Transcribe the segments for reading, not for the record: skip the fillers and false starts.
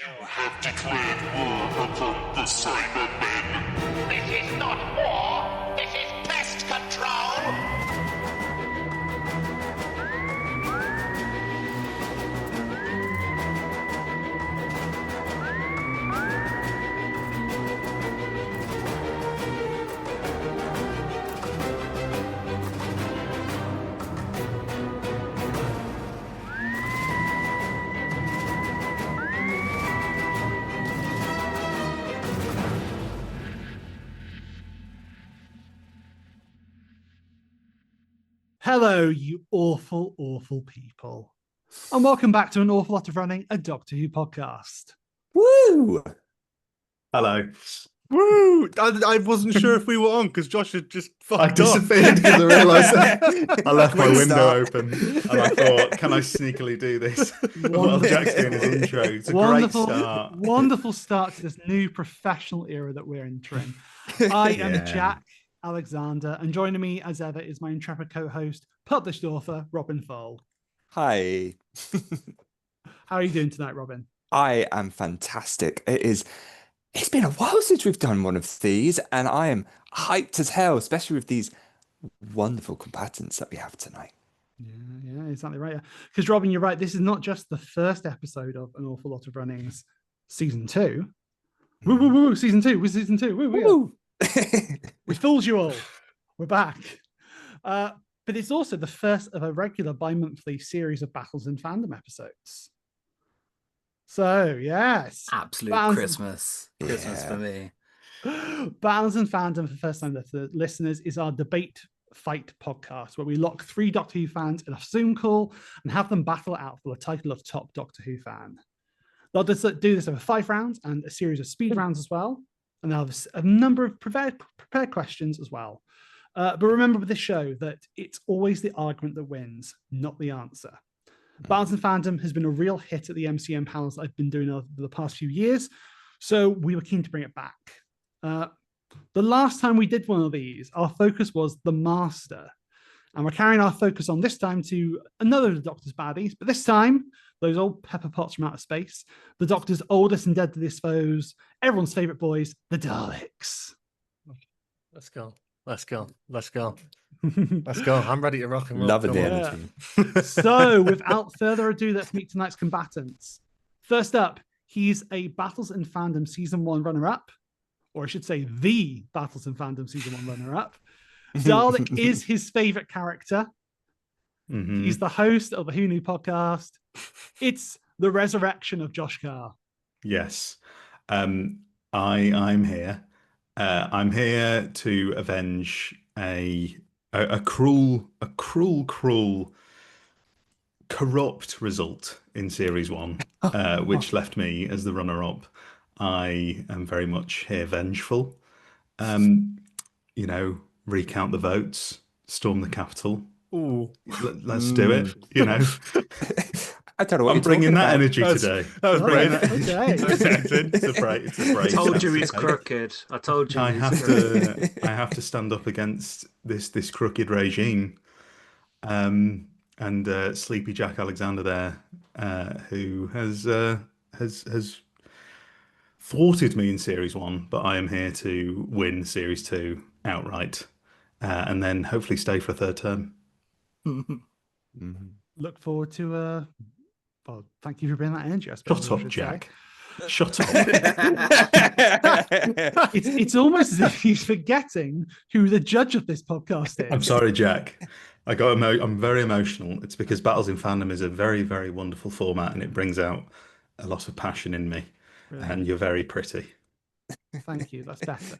You have declared war upon the Cybermen. This is not war. This is pest control. Hello, you awful, awful people. And welcome back to an awful lot of running, a Doctor Who podcast. Woo! Hello. Woo! I wasn't sure if we were on because Josh had just fucked I off. disappeared because I realised I left my Great window start. open and I thought, can I sneakily do this while Jack's doing his intro? It's a great start. Wonderful start to this new professional era that we're entering. I am Yeah. Jack Alexander, and joining me as ever is my intrepid co-host, published author, Robin FOALE. Hi. How are you doing tonight, Robin? I am fantastic. It's been a while since we've done one of these, and I am hyped as hell, especially with these wonderful combatants that we have tonight. Yeah, exactly right. Because Robin, you're right. This is not just the first episode of An Awful Lot of Runnings, season 2. Woo, woo, woo, season 2. We're season 2. Woo, woo. Woo! We fooled you all. We're back. But it's also the first of a regular bi-monthly series of Battles in Fandom episodes. So, yes. Absolute Battles- Christmas. Christmas Yeah. for me. Battles in Fandom, for the first time to the listeners, is our debate fight podcast where we lock 3 Doctor Who fans in a Zoom call and have them battle it out for the title of top Doctor Who fan. They'll do this over 5 rounds and a series of speed rounds as well. And they'll have a number of prepared questions as well. But remember with this show that it's always the argument that wins, not the answer. Battles in Fandom has been a real hit at the MCM panels I've been doing over the past few years. So we were keen to bring it back. The last time we did one of these, our focus was the Master. And we're carrying our focus on this time to another of the Doctor's baddies, but this time, those old pepper pots from outer space, the Doctor's oldest and deadliest foes, everyone's favourite boys, the Daleks. Let's go. Let's go. Let's go. Let's go. I'm ready to rock and roll. Loving Come the on. energy. So, without further ado, let's meet tonight's combatants. First up, he's a Battles in Fandom Season 1 runner-up, or I should say the Battles in Fandom Season 1 runner-up. Dalek is his favourite character. Mhm. He's the host of the Who Knew podcast. It's the resurrection of Josh CARR. Yes. I'm here. I'm here to avenge a cruel, corrupt result in series 1, which left me as the runner-up. I am very much here vengeful. Recount the votes, storm the Capitol. Ooh. Let's do it. I don't know what I'm you're bringing talking that about. energy today. I was bringing that. Okay. It's a I break. told you he's crooked. I told you I he's have crooked. to. I have to stand up against this crooked regime, and Sleepy Jack Alexander there, who has thwarted me in series 1, but I am here to win series 2 outright, and then hopefully stay for a 3rd term. Mhm. Look forward to well, thank you for bringing that energy, I suppose. Shut I up, should Jack. say. Shut up. It's almost as if he's forgetting who the judge of this podcast is. I'm sorry, Jack. I'm very emotional. It's because Battles in Fandom is a very, very wonderful format, and it brings out a lot of passion in me. Brilliant. And you're very pretty. Thank you. That's better.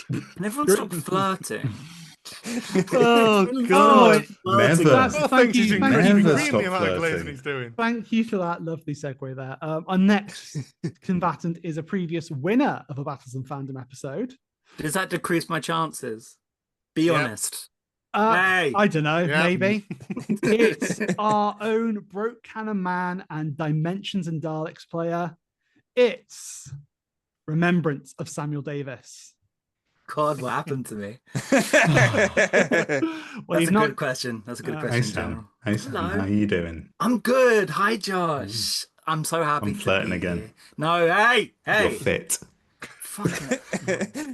Can everyone stop flirting? Oh God. Never. Thank you. Never Thank stop you. flirting. Thank you for that lovely segue there. Our next combatant is a previous winner of a Battles in Fandom episode. Does that decrease my chances? Be honest. Hey! I don't know, Yeah. maybe. It's our own Broke Cannon Man and Dimensions and Daleks player. It's Remembrance of Samuel Davis. God, what happened to me? Well, That's you've a not. good question. That's a good Hey, question, Hey Sam. General. Hey Sam. Hello. How are you doing? I'm good. Hi, Josh. I'm so happy. I'm flirting to be again. Here. No, hey. You're fit. Fucking.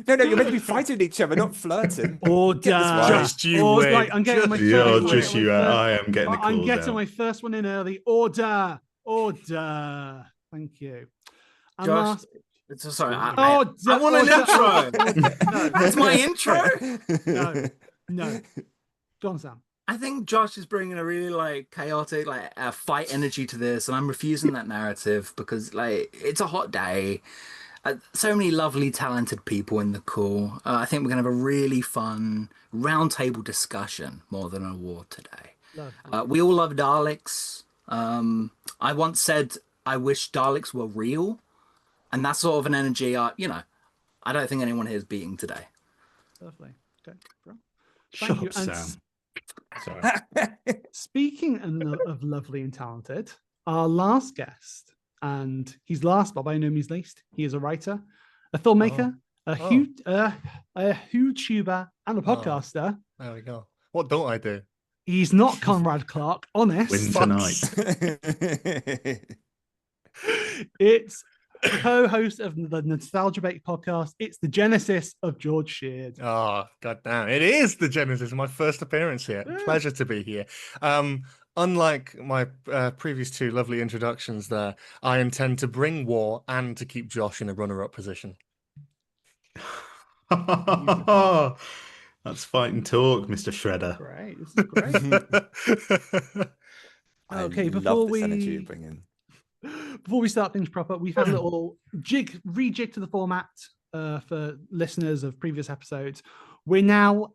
No, you're meant to be fighting each other, not flirting. Order. Get this right. Just you wait. Right, I'm getting my You're first. just you. I am getting the I'm claws getting out. my first one in early. Order. Thank you. And Josh, last, sorry. I want an intro. That's my intro. No. Go on, Sam. I think Josh is bringing a really like chaotic, like fight energy to this, and I'm refusing that narrative because like it's a hot day. So many lovely, talented people in the call. I think we're gonna have a really fun roundtable discussion more than an award today. We all love Daleks. I once said I wish Daleks were real, and that's sort of an energy. I don't think anyone here is beating today. Lovely. Okay, bro. Shut you. up, Sam. Sorry. Speaking of lovely and talented, our last guest, and he's last but by no means least, he is a writer, a filmmaker, a YouTuber, and a podcaster. There we go. What don't I do? He's not Conrad Clark, honest. Win tonight. It's co-host of the Nostalgia Bait podcast. It's the genesis of George Sheard. Oh, god damn. It is the genesis of my first appearance here. Yeah. Pleasure to be here. Unlike my previous two lovely introductions there, I intend to bring war and to keep Josh in a runner-up position. That's fighting talk, Mr. Shredder. Great. This is great. Okay, love this energy you bring in. Before we start things proper, we've had a little rejig to the format for listeners of previous episodes. We're now,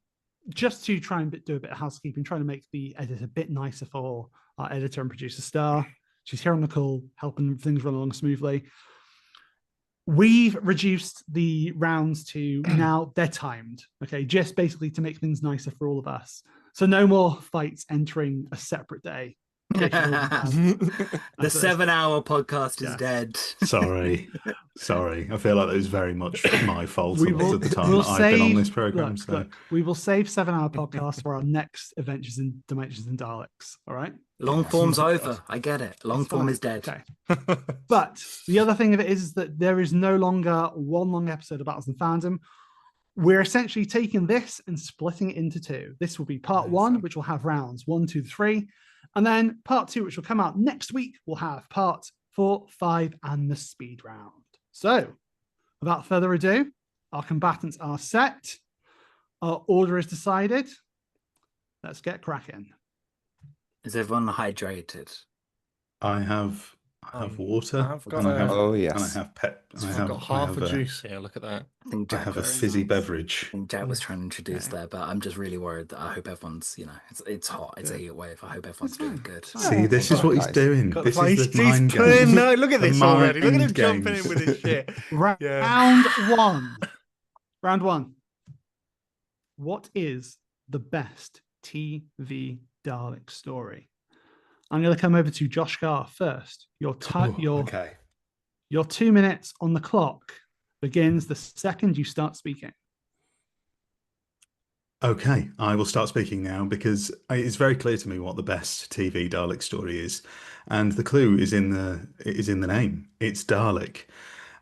just to try and do a bit of housekeeping, trying to make the edit a bit nicer for our editor and producer Star. She's here on the call, helping things run along smoothly. We've reduced the rounds to now they're timed, okay, just basically to make things nicer for all of us. So no more fights entering a separate day. The 7-hour podcast is dead. Sorry. I feel like that was very much my fault at the time that I've been on this program. Look, we will save 7-hour podcast for our next Adventures in Dimensions and Daleks. All right. Long form's over. I get it. Long form is dead. Okay. But the other thing of it is that there is no longer one long episode of Battles and Fandom. We're essentially taking this and splitting it into two. This will be part one, which will have rounds 1, 2, 3. And then part 2, which will come out next week, will have part 4, 5, and the speed round. So, without further ado, our combatants are set. Our order is decided. Let's get cracking. Is everyone hydrated? I have water. I've got and I have pep. I've got half a juice here. Look at that. I think I Jack have a fizzy beverage. I think Jack was trying to introduce there, but I'm just really worried that I hope everyone's, it's hot. It's a heat wave. I hope everyone's doing good. See, this is what he's doing. This is the mind playing. games. No, look at this already. Look at him mind jumping games. in with his shit. Round one. Round one. What is the best TV Dalek story? I'm going to come over to Josh Carr first. Your 2 minutes on the clock begins the second you start speaking. Okay, I will start speaking now because it's very clear to me what the best TV Dalek story is, and the clue is in the name. It's Dalek.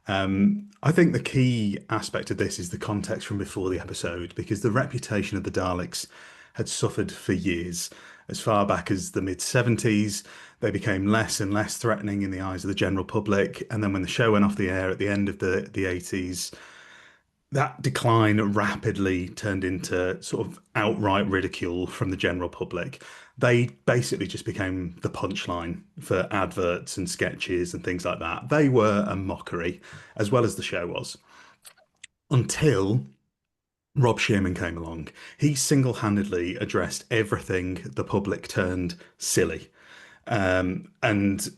I think the key aspect of this is the context from before the episode, because the reputation of the Daleks had suffered for years. As far back as the mid-70s, they became less and less threatening in the eyes of the general public. And then when the show went off the air at the end of the 80s, that decline rapidly turned into sort of outright ridicule from the general public. They basically just became the punchline for adverts and sketches and things like that. They were a mockery, as well as the show was, until Rob Shearman came along. He single-handedly addressed everything the public turned silly, and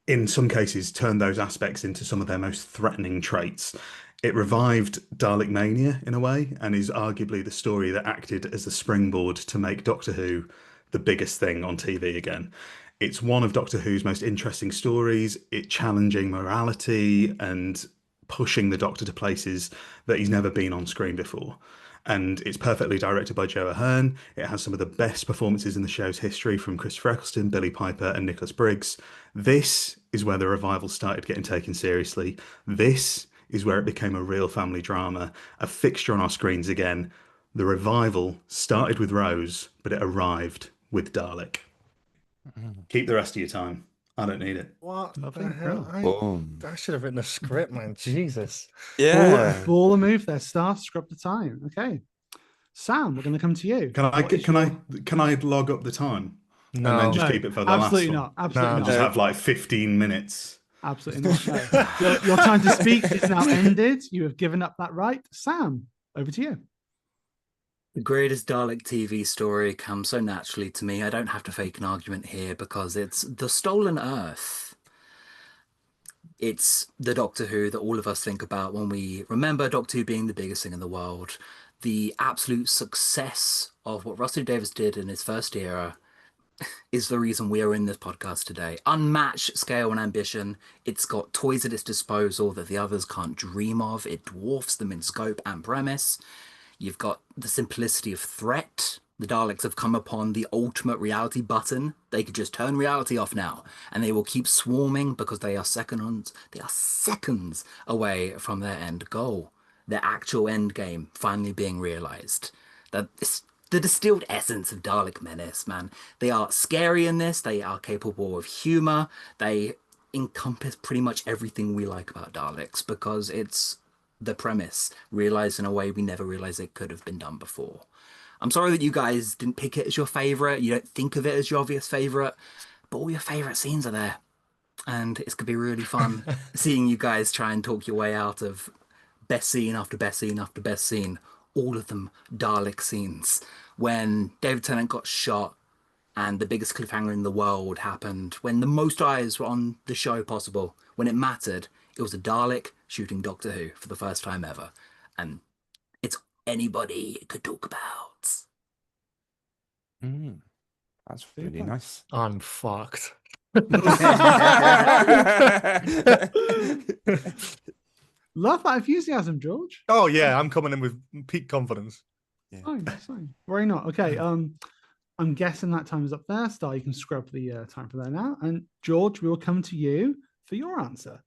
in some cases turned those aspects into some of their most threatening traits. It revived Dalek Mania in a way, and is arguably the story that acted as the springboard to make Doctor Who the biggest thing on TV again. It's one of Doctor Who's most interesting stories. It challenging morality and pushing the Doctor to places that he's never been on screen before. and it's perfectly directed by Joe Ahern. It has some of the best performances in the show's history from Christopher Eccleston, Billy Piper, and Nicholas Briggs. This is where the revival started getting taken seriously. This is where it became a real family drama, a fixture on our screens again. The revival started with Rose, but it arrived with Dalek. Keep the rest of your time. I don't need it. What Lovely, the hell? Boom. I should have written a script, man. Jesus. Yeah. Ball a move there. Staff, scrub the time. Okay. Sam, we're going to come to you. Can I log up the time? No. And then just No, keep it for the last absolutely one? not. Absolutely No. not. Just have like 15 minutes. Absolutely not. No. Your time to speak is now ended. You have given up that right. Sam, over to you. The greatest Dalek TV story comes so naturally to me. I don't have to fake an argument here because it's The Stolen Earth. It's the Doctor Who that all of us think about when we remember Doctor Who being the biggest thing in the world. The absolute success of what Russell Davies did in his first era is the reason we are in this podcast today. Unmatched scale and ambition. It's got toys at its disposal that the others can't dream of. It dwarfs them in scope and premise. You've got the simplicity of threat. The Daleks have come upon the ultimate reality button. They could just turn reality off now, and they will keep swarming because they are seconds away from their end goal, their actual end game finally being realized. The distilled essence of Dalek menace, man. They are scary in this. They are capable of humor. They encompass pretty much everything we like about Daleks because it's the premise realized in a way we never realized it could have been done before. I'm sorry that you guys didn't pick it as your favorite. You don't think of it as your obvious favorite, but all your favorite scenes are there. And it's going to be really fun seeing you guys try and talk your way out of best scene after best scene after best scene. All of them Dalek scenes. When David Tennant got shot and the biggest cliffhanger in the world happened, when the most eyes were on the show possible, when it mattered, it was a Dalek shooting Doctor Who for the first time ever. And it's anybody could talk about. That's really nice. I'm fucked. Love that enthusiasm, George. Oh yeah, I'm coming in with peak confidence. Fine, fine. Worry not. Okay. I'm guessing that time is up there. Star, you can scrub the time for there now. And George, we will come to you for your answer.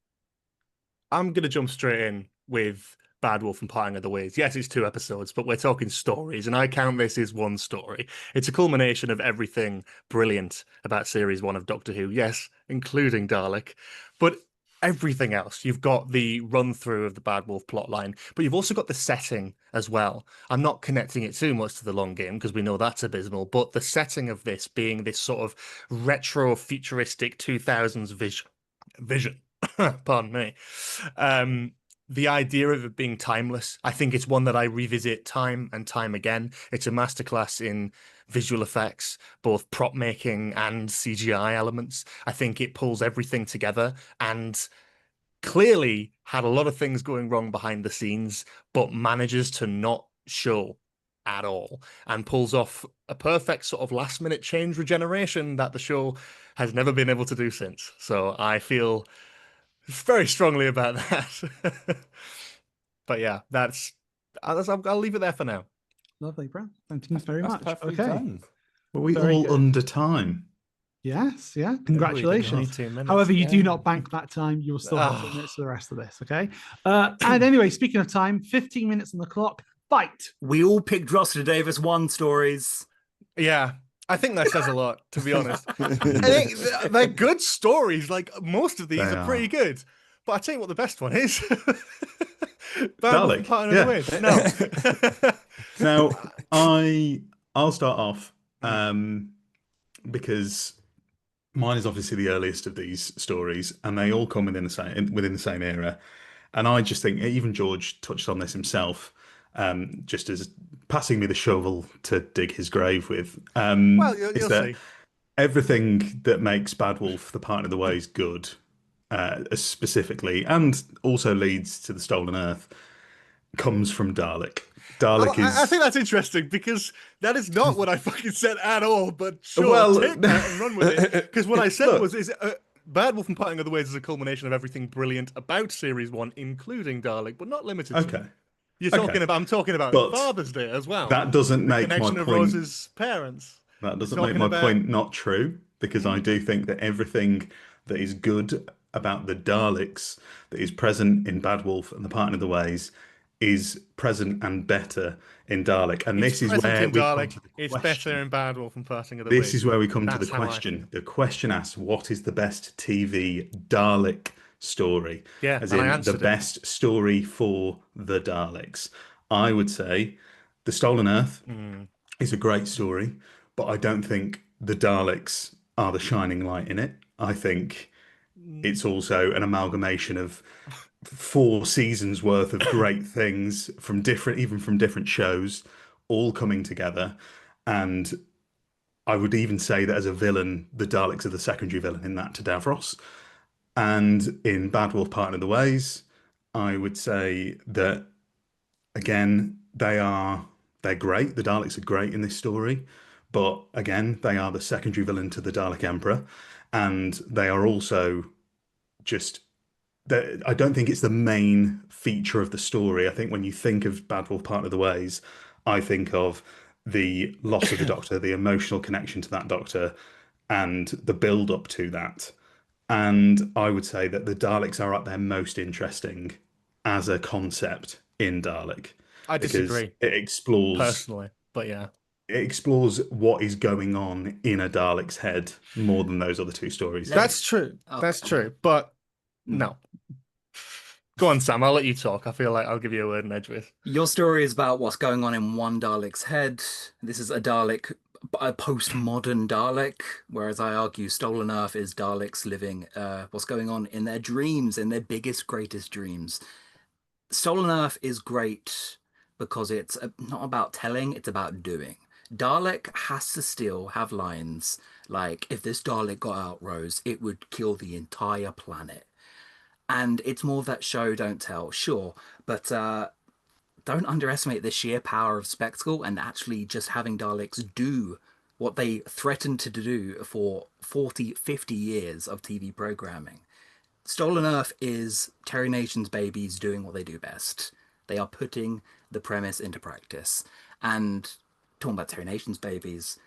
I'm going to jump straight in with Bad Wolf and Parting of the Ways. Yes, it's 2 episodes, but we're talking stories, and I count this as one story. It's a culmination of everything brilliant about Series 1 of Doctor Who, yes, including Dalek, but everything else. You've got the run-through of the Bad Wolf plotline, but you've also got the setting as well. I'm not connecting it too much to the long game, because we know that's abysmal, but the setting of this being this sort of retro-futuristic 2000s vision. Pardon me. The idea of it being timeless, I think it's one that I revisit time and time again. It's a masterclass in visual effects, both prop making and CGI elements. I think it pulls everything together and clearly had a lot of things going wrong behind the scenes, but manages to not show at all and pulls off a perfect sort of last minute change regeneration that the show has never been able to do since. So I feel very strongly about that. But yeah, I'll leave it there for now. Lovely, Brad. Thank you very much. perfectly Okay. done. Were we Very all good. under time? Yes, yeah. Congratulations. 2 minutes. However, you yeah. do not bank that time. You'll still have 2 Ah. minutes for the rest of this, okay? And anyway, speaking of time, 15 minutes on the clock. Fight. We all picked Rossiter Davis 1 stories. Yeah, I think that says a lot, to be honest. I think they're good stories. Like, most of these They are pretty good. But I'll tell you what the best one is. Dalek, No. Now, I'll start off because mine is obviously the earliest of these stories, and they all come within the same era. And I just think even George touched on this himself, just as passing me the shovel to dig his grave with. Well, is you'll that see. everything that makes Bad Wolf the Parting of the Ways good, specifically, and also leads to the Stolen Earth, comes from Dalek. Dalek is. I think that's interesting because that is not what I fucking said at all. But sure, Well, take that and run with it. Because what I said Look. was, Bad Wolf and Parting of the Ways is a culmination of everything brilliant about Series 1, including Dalek, but not limited to. Okay. You're Okay. talking about. I'm talking about But Father's Day as well. that doesn't The make my connection of point. Rose's parents. That doesn't You're make talking my about- point not true, because I do think that everything that is good about the Daleks that is present in Bad Wolf and the Parting of the Ways is present and better in Dalek. And It's this is present where in we come Dalek. to the It's question. better in Bad Wolf and Passing of the This Ways. is where we come to the That's how I question. feel. The question asks, what is the best TV Dalek story? Yeah, As and I in the answered it. best story for the Daleks. I would say The Stolen Earth is a great story, but I don't think the Daleks are the shining light in it. I think it's also an amalgamation of 4 seasons worth of great things from different shows, all coming together. And I would even say that as a villain, the Daleks are the secondary villain in that to Davros. And in Bad Wolf Parting of the Ways, I would say that again, they're great. The Daleks are great in this story, but again, they are the secondary villain to the Dalek Emperor, and they are also just. I don't think it's the main feature of the story. I think when you think of Bad Wolf Part of the Ways, I think of the loss of the Doctor, the emotional connection to that Doctor, and the build up to that. And I would say that the Daleks are at their most interesting as a concept in Dalek. I Because disagree it explores personally, but yeah. it explores what is going on in a Dalek's head more than those other 2 stories. That's true. That's true. But no. Go on, Sam. I'll let you talk. I feel like I'll give you a word in Edgeworth. Your story is about what's going on in one Dalek's head. This is a Dalek, a postmodern Dalek, whereas I argue Stolen Earth is Daleks living what's going on in their dreams, in their biggest, greatest dreams. Stolen Earth is great because it's not about telling, it's about doing. Dalek has to still have lines like, if this Dalek got out, Rose, it would kill the entire planet. And it's more that show, don't tell, sure, but don't underestimate the sheer power of spectacle and actually just having Daleks do what they threatened to do for 40, 50 years of TV programming. Stolen Earth is Terry Nation's babies doing what they do best. They are putting the premise into practice. And talking about Terry Nation's babies,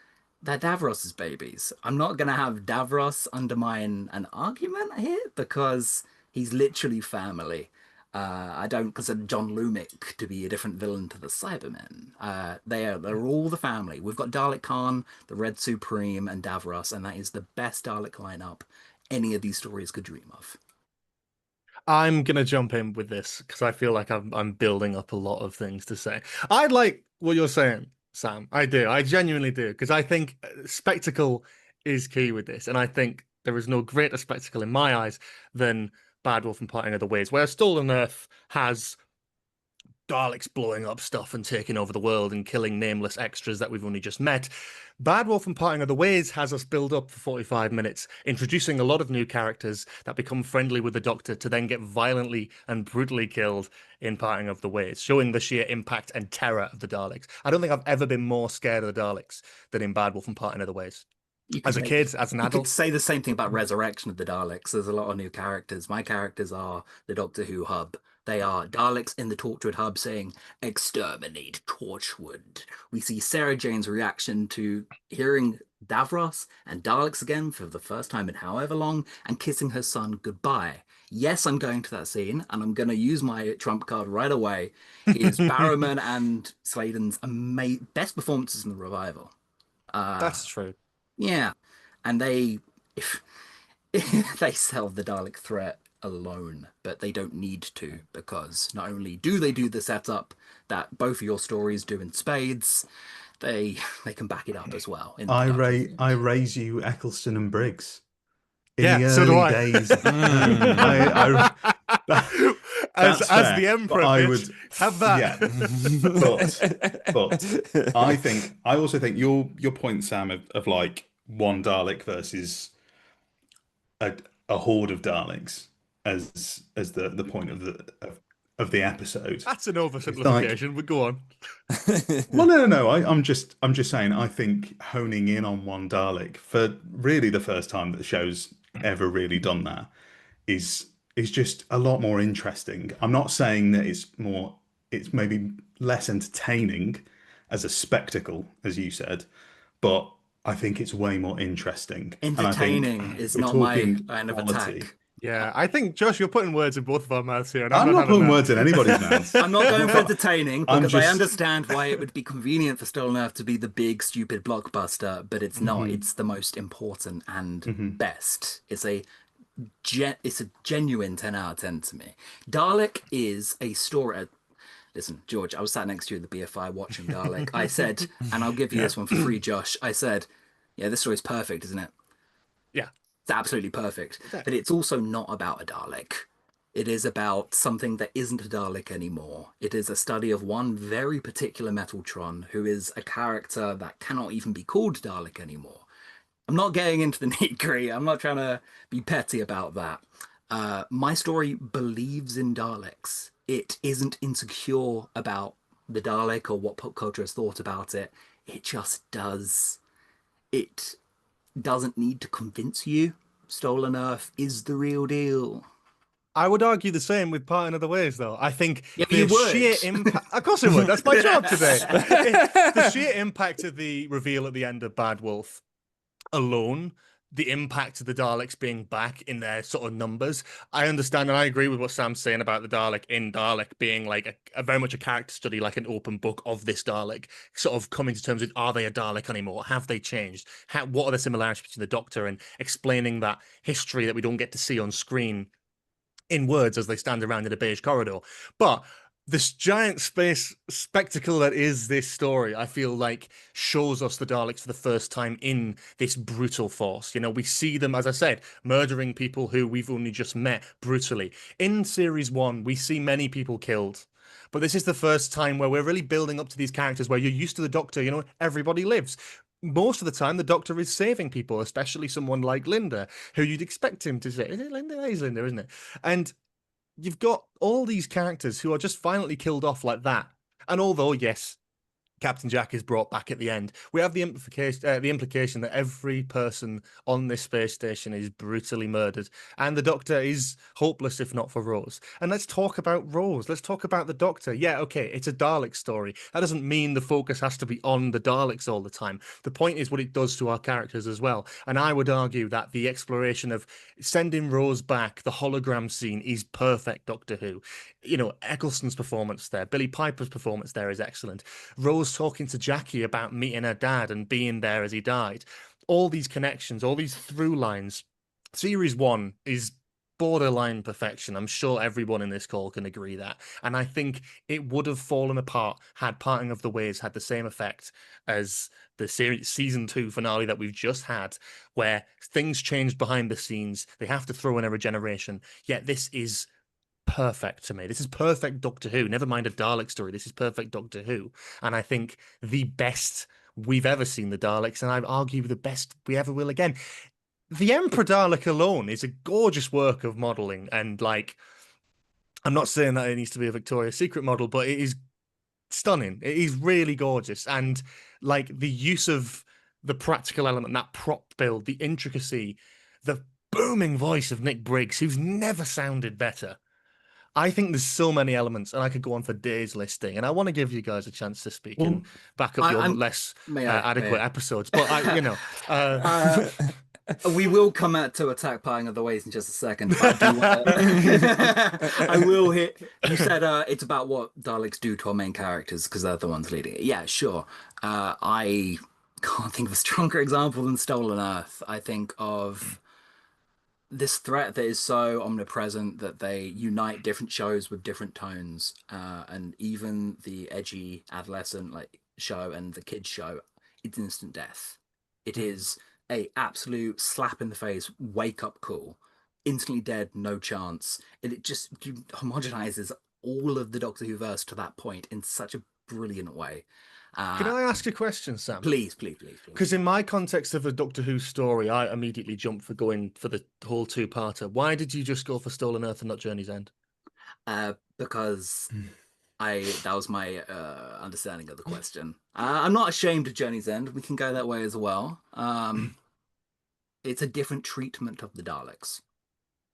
they're Davros's babies. I'm not going to have Davros undermine an argument here because he's literally family. I don't consider John Lumick to be a different villain to the Cybermen. They're all the family. We've got Dalek Khan, the Red Supreme, and Davros, and that is the best Dalek lineup any of these stories could dream of. I'm gonna jump in with this because I feel like I'm building up a lot of things to say. I like what you're saying, Sam. I do. I genuinely do because I think spectacle is key with this, and I think there is no greater spectacle in my eyes than Bad Wolf and Parting of the Ways, where Stolen Earth has Daleks blowing up stuff and taking over the world and killing nameless extras that we've only just met. Bad Wolf and Parting of the Ways has us build up for 45 minutes, introducing a lot of new characters that become friendly with the Doctor to then get violently and brutally killed in Parting of the Ways, showing the sheer impact and terror of the Daleks. I don't think I've ever been more scared of the Daleks than in Bad Wolf and Parting of the Ways. As a kid, as an adult. You could say the same thing about Resurrection of the Daleks. There's a lot of new characters. My characters are the Doctor Who hub. They are Daleks in the Torchwood hub saying, exterminate Torchwood. We see Sarah Jane's reaction to hearing Davros and Daleks again for the first time in however long and kissing her son goodbye. Yes, I'm going to that scene and I'm going to use my trump card right away. It is Barrowman and Sladen's best performances in the revival. That's true. Yeah, and they they sell the Dalek threat alone, but they don't need to because not only do they do the setup that both of your stories do in spades, they can back it up as well. I raise you Eccleston and Briggs. In Yeah, the so do I. early days. As fair, the Emperor, but bitch, have that. Yeah. but I also think your point, Sam, of like one Dalek versus a horde of Daleks as the point of the episode. That's an oversimplification, but go on. Well, no. I'm just saying. I think honing in on one Dalek for really the first time that the show's ever really done that is just a lot more interesting. I'm not saying that it's more it's maybe less entertaining as a spectacle, as you said, but I think it's way more interesting. And I think Entertaining is we're not my talking line of quality. attack. Yeah, I think Josh, you're putting words in both of our mouths here, and I'm not having putting that. words in anybody's mouths. I'm not going for entertaining I'm because I just- understand why it would be convenient for Stolen Earth to be the big, stupid blockbuster, but it's not. It's the most important and best. It's a genuine 10 out of 10 to me. Dalek is a story. Listen, George, I was sat next to you at the BFI watching Dalek. I said, and I'll give you this one for free, Josh. I said, yeah, this story's perfect, isn't it? Yeah. It's absolutely perfect. But it's also not about a Dalek. It is about something that isn't a Dalek anymore. It is a study of one very particular Metaltron who is a character that cannot even be called Dalek anymore. I'm not getting into the nitty-gritty. I'm not trying to be petty about that. My story believes in Daleks. It isn't insecure about the Dalek or what pop culture has thought about it. It just does. It doesn't need to convince you. Stolen Earth is the real deal. I would argue the same with Parting of the Ways, though. I think but the you would. sheer impact. Of course, I would. That's my job today. The sheer impact of the reveal at the end of Bad Wolf alone, the impact of the Daleks being back in their sort of numbers. I understand, and I agree with what Sam's saying about the Dalek in Dalek being like a very much a character study, like an open book of this Dalek, sort of coming to terms with, are they a Dalek anymore? Have they changed? What are the similarities between the Doctor, and explaining that history that we don't get to see on screen in words as they stand around in a beige corridor. But this giant space spectacle that is this story, I feel like, shows us the Daleks for the first time in this brutal force. You know, we see them, as I said, murdering people who we've only just met brutally. In series 1, we see many people killed. But this is the first time where we're really building up to these characters where you're used to the Doctor, you know, everybody lives. Most of the time, the Doctor is saving people, especially someone like Linda, who you'd expect him to say. Is it Linda? It is Linda, isn't it? And you've got all these characters who are just violently killed off like that. And although, yes, Captain Jack is brought back at the end, we have the implication that every person on this space station is brutally murdered, and the Doctor is hopeless if not for Rose. And let's talk about Rose. Let's talk about the Doctor. Yeah, okay, it's a Dalek story. That doesn't mean the focus has to be on the Daleks all the time. The point is what it does to our characters as well. And I would argue that the exploration of sending Rose back, the hologram scene, is perfect Doctor Who. You know, Eccleston's performance there, Billy Piper's performance there is excellent. Rose talking to Jackie about meeting her dad and being there as he died. All these connections, all these through lines. Series 1 is borderline perfection. I'm sure everyone in this call can agree that. And I think it would have fallen apart had Parting of the Ways had the same effect as the season 2 finale that we've just had, where things changed behind the scenes. They have to throw in a regeneration. Yet this is perfect to me. This is perfect Doctor Who. Never mind a Dalek story. This is perfect Doctor Who. And I think the best we've ever seen the Daleks, and I'd argue the best we ever will again. The Emperor Dalek alone is a gorgeous work of modeling. And like, I'm not saying that it needs to be a Victoria's Secret model, but it is stunning. It is really gorgeous. And like the use of the practical element, that prop build, the intricacy, the booming voice of Nick Briggs, who's never sounded better. I think there's so many elements, and I could go on for days listing. And I want to give you guys a chance to speak and back up your less adequate episodes. But we will come out to attack Parting of the Ways in just a second. But I will hit. You said it's about what Daleks do to our main characters because they're the ones leading it. Yeah, sure. I can't think of a stronger example than Stolen Earth. I think of this threat that is so omnipresent that they unite different shows with different tones, and even the edgy adolescent like show and the kids show, it's instant death. It is a absolute slap in the face, wake up call, instantly dead, no chance. And it just homogenizes all of the Doctor Who verse to that point in such a brilliant way. Can I ask a question, Sam? Please. Because in my context of a Doctor Who story, I immediately jumped for going for the whole two-parter. Why did you just go for Stolen Earth and not Journey's End? Because that was my understanding of the question. I'm not ashamed of Journey's End. We can go that way as well. It's a different treatment of the Daleks.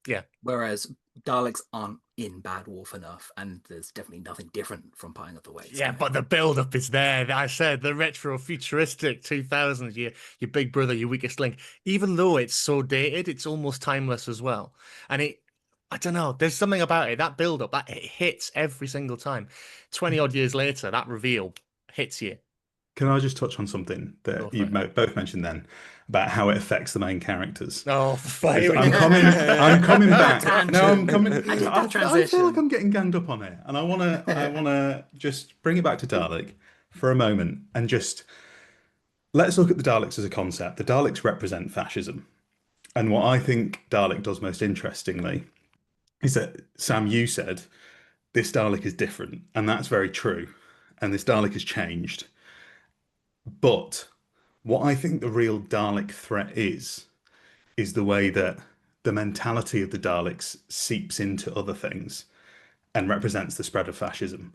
Yeah. Whereas Daleks aren't in Bad Wolf enough, and there's definitely nothing different from Pine of the Ways. Yeah, but the build-up is there. I said the retro-futuristic 2000s, your big brother, your weakest link. Even though it's so dated, it's almost timeless as well. And I don't know, there's something about it. That build-up, that it hits every single time. 20-odd years later, that reveal hits you. Can I just touch on something that you both mentioned then about how it affects the main characters? Oh, I'm coming back. No, I'm coming. I transition. feel like I'm getting ganged up on it, and I wanna just bring it back to Dalek for a moment, and just let's look at the Daleks as a concept. The Daleks represent fascism, and what I think Dalek does most interestingly is that, Sam, you said this Dalek is different, and that's very true, and this Dalek has changed. But what I think the real Dalek threat is the way that the mentality of the Daleks seeps into other things and represents the spread of fascism.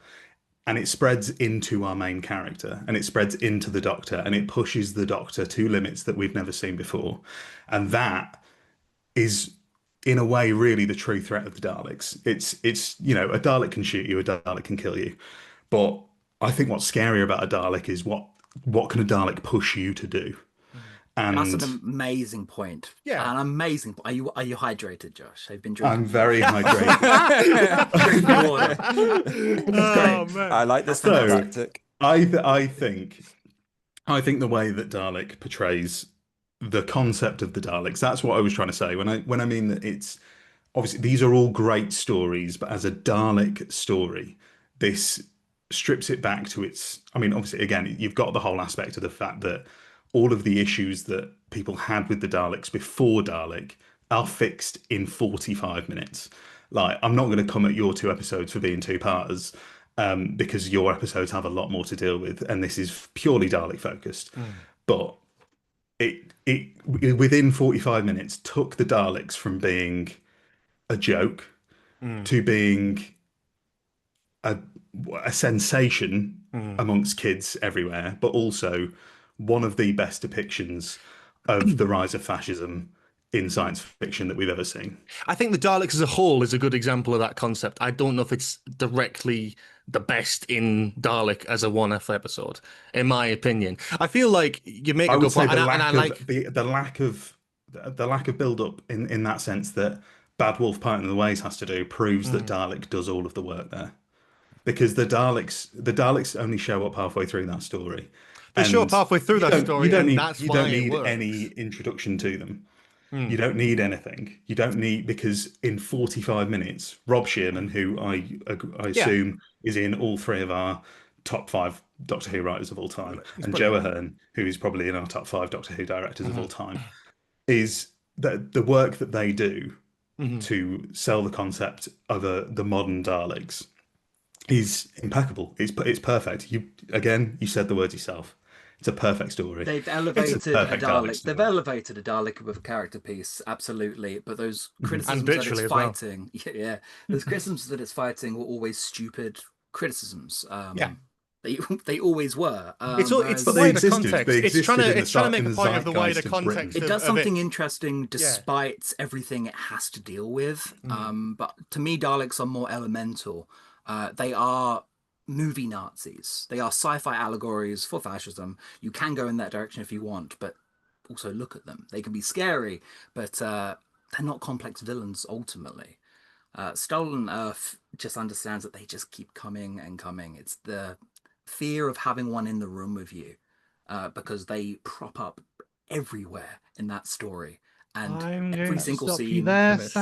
And it spreads into our main character, and it spreads into the Doctor, and it pushes the Doctor to limits that we've never seen before. And that is, in a way, really the true threat of the Daleks. It's a Dalek can shoot you, a Dalek can kill you. But I think what's scarier about a Dalek is what can a Dalek push you to do? And that's an amazing point. Yeah, an amazing. Are you hydrated, Josh? I've been drinking. I'm very hydrated. Drinking water. Oh man, I like this tactic. I think the way that Dalek portrays the concept of the Daleks, that's what I was trying to say when I mean that it's obviously these are all great stories, but as a Dalek story, this strips it back to its. I mean, obviously, again, you've got the whole aspect of the fact that all of the issues that people had with the Daleks before Dalek are fixed in 45 minutes. Like, I'm not going to come at your 2 episodes for being 2-parters, because your episodes have a lot more to deal with, and this is purely Dalek focused. But it within 45 minutes took the Daleks from being a joke to being a sensation amongst kids everywhere, but also one of the best depictions of the rise of fascism in science fiction that we've ever seen. I think the Daleks as a whole is a good example of that concept. I don't know if it's directly the best in Dalek as a one-off episode, in my opinion. I feel like you make a good point, and I like the lack of build-up in that sense that Bad Wolf Pine of the Ways has to do proves that Dalek does all of the work there. Because the Daleks only show up halfway through that story. They show up halfway through that story, you don't and need any introduction to them. You don't need anything. You don't need, because in 45 minutes, Rob Shearman, who I assume is in all 3 of our top 5 Doctor Who writers of all time, and Joe Ahern, who is probably in our top 5 Doctor Who directors of all time, is that the work that they do to sell the concept of the modern Daleks is impeccable. It's perfect. You said the words yourself. It's a perfect story. They've elevated a Dalek. They've elevated a Dalek with a character piece, absolutely. But those criticisms that it's fighting, those criticisms that it's fighting were always stupid criticisms. They always were. It's the wider context. It's trying to make a point of the wider context. It does something interesting despite everything it has to deal with. But to me, Daleks are more elemental. They are movie Nazis. They are sci-fi allegories for fascism. You can go in that direction if you want, but also look at them. They can be scary, but they're not complex villains ultimately. Stolen Earth just understands that they just keep coming and coming. It's the fear of having one in the room with you, because they prop up everywhere in that story. And every single scene builds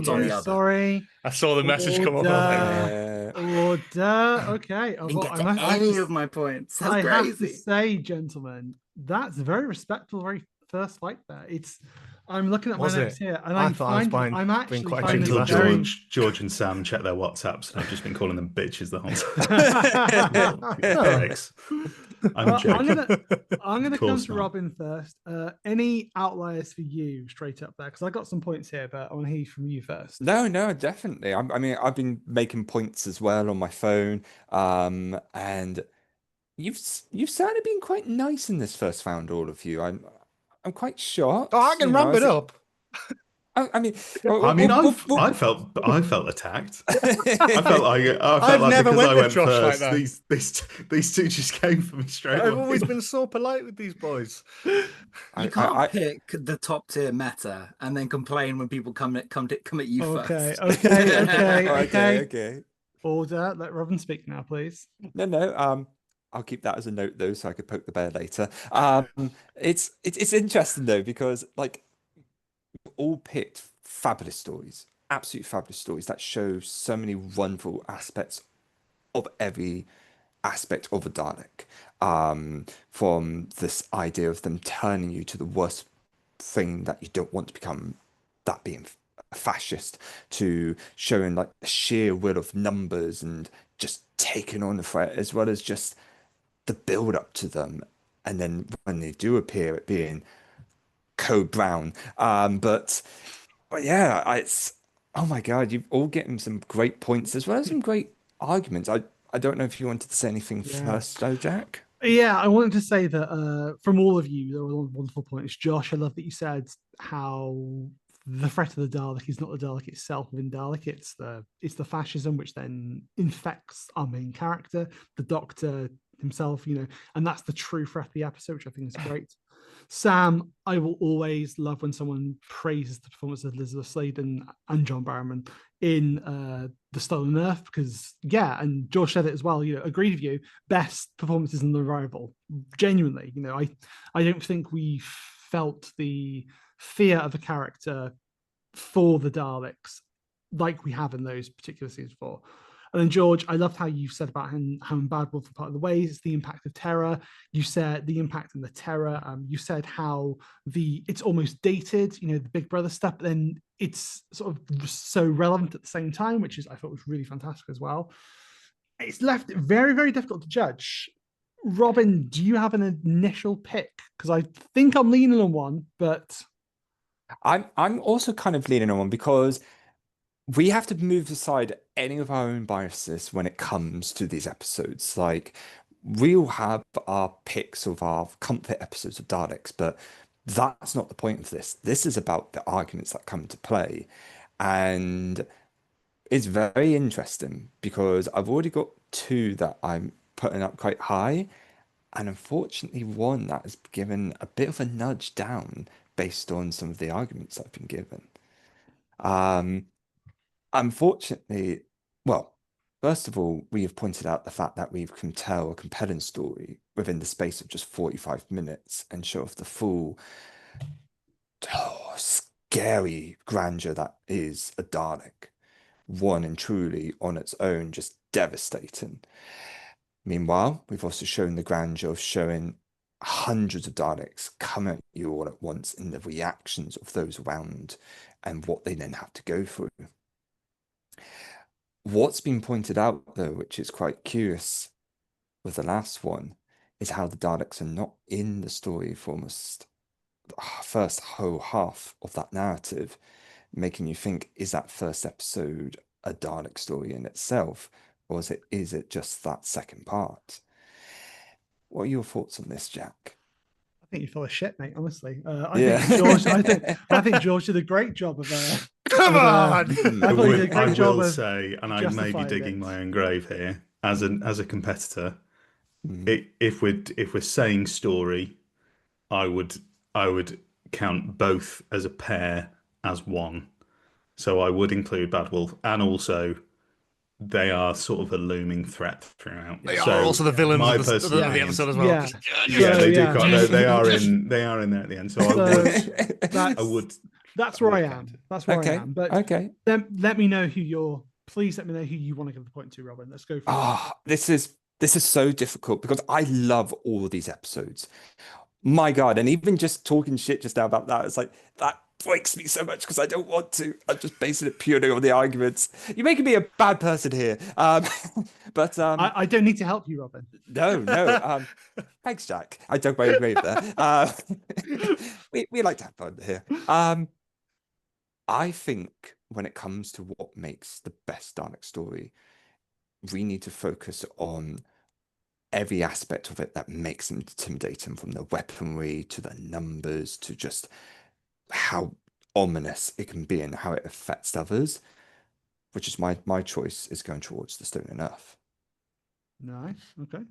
on the other. Sorry, I saw the message come up. Order. Okay. I didn't get to any of my points. That's I crazy. have to say, gentlemen, that's very respectful, very first fight there. I'm looking at my notes here, and I'm actually quite finding George and Sam check their WhatsApps, and I've just been calling them bitches the whole time. I'm going to come to Robin first. Any outliers for you straight up there? Because I got some points here, but I want to hear from you first. No, definitely. I mean, I've been making points as well on my phone, and you've certainly been quite nice in this first round, all of you. I'm quite shocked. Oh, I can ramp it up. I mean, I mean, I felt attacked. I felt I've like never because went I with went Josh like first, that. these two just came for me straight I've away. always been so polite with these boys. You can't pick the top tier meta and then complain when people come at you Okay, first. Okay. Order. Let Robin speak now, please. No. I'll keep that as a note though, so I could poke the bear later. It's interesting though because like all picked fabulous stories, absolute fabulous stories that show so many wonderful aspects of every aspect of a Dalek. From this idea of them turning you to the worst thing that you don't want to become, that being a fascist, to showing like the sheer will of numbers and just taking on the threat, as well as just the build up to them. And then when they do appear, it being Code Brown. But yeah, it's oh my God, you've all getting some great points as well as some great arguments. I don't know if you wanted to say anything first, though, Jack. Yeah, I wanted to say that from all of you, there were wonderful points. Josh, I love that you said how the threat of the Dalek is not the Dalek itself within Dalek. It's the fascism which then infects our main character, the Doctor himself, and that's the true threat of the episode, which I think is great. Sam, I will always love when someone praises the performance of Elizabeth Sladen and John Barrowman in The Stolen Earth, because and George said it as well, agreed with you, best performances in The Arrival. Genuinely, I don't think we felt the fear of a character for the Daleks like we have in those particular scenes before. And then George, I loved how you said about how in Bad Wolf are part of the ways, the impact of terror. You said the impact and the terror. You said how it's almost dated, the Big Brother stuff, but then it's sort of so relevant at the same time, which I thought was really fantastic as well. It's left very, very difficult to judge. Robin, do you have an initial pick? Because I think I'm leaning on one, but I'm also kind of leaning on one because we have to move aside any of our own biases when it comes to these episodes. Like, we'll have our picks of our comfort episodes of Daleks, but that's not the point of this. This is about the arguments that come into play. And it's very interesting because I've already got two that I'm putting up quite high. And unfortunately, one that has given a bit of a nudge down based on some of the arguments I've been given. Unfortunately, well, first of all, we have pointed out the fact that we can tell a compelling story within the space of just 45 minutes and show off the full scary grandeur that is a Dalek. One and truly on its own, just devastating. Meanwhile, we've also shown the grandeur of showing hundreds of Daleks come at you all at once in the reactions of those around and what they then have to go through. What's been pointed out, though, which is quite curious with the last one, is how the Daleks are not in the story for almost the first whole half of that narrative, making you think, is that first episode a Dalek story in itself, or is it just that second part? What are your thoughts on this, Jack? I think you're full of shit, mate. Honestly, I think George did a great job of. Come on! I will say, and I may be digging my own grave here, as a competitor, if we're saying story, I would count both as a pair as one. So I would include Bad Wolf, and also they are sort of a looming threat throughout. They are also the villains of the episode as well. Yeah, they do. They are in there at the end. So I would. That's where I am. That's where I am. But okay. Let me know please let me know who you want to give the point to, Robin. Let's go for it. This is so difficult because I love all of these episodes. My God, and even just talking shit just now about that, it's like that breaks me so much because I don't want to. I'm just basing it purely on the arguments. You're making me a bad person here. But I don't need to help you, Robin. No. Thanks, Jack. I dug my own grave there. We like to have fun here. I think when it comes to what makes the best Dalek story, we need to focus on every aspect of it that makes them intimidating, from the weaponry to the numbers to just how ominous it can be and how it affects others, which is my choice is going towards the Stone and Earth. Nice. Okay.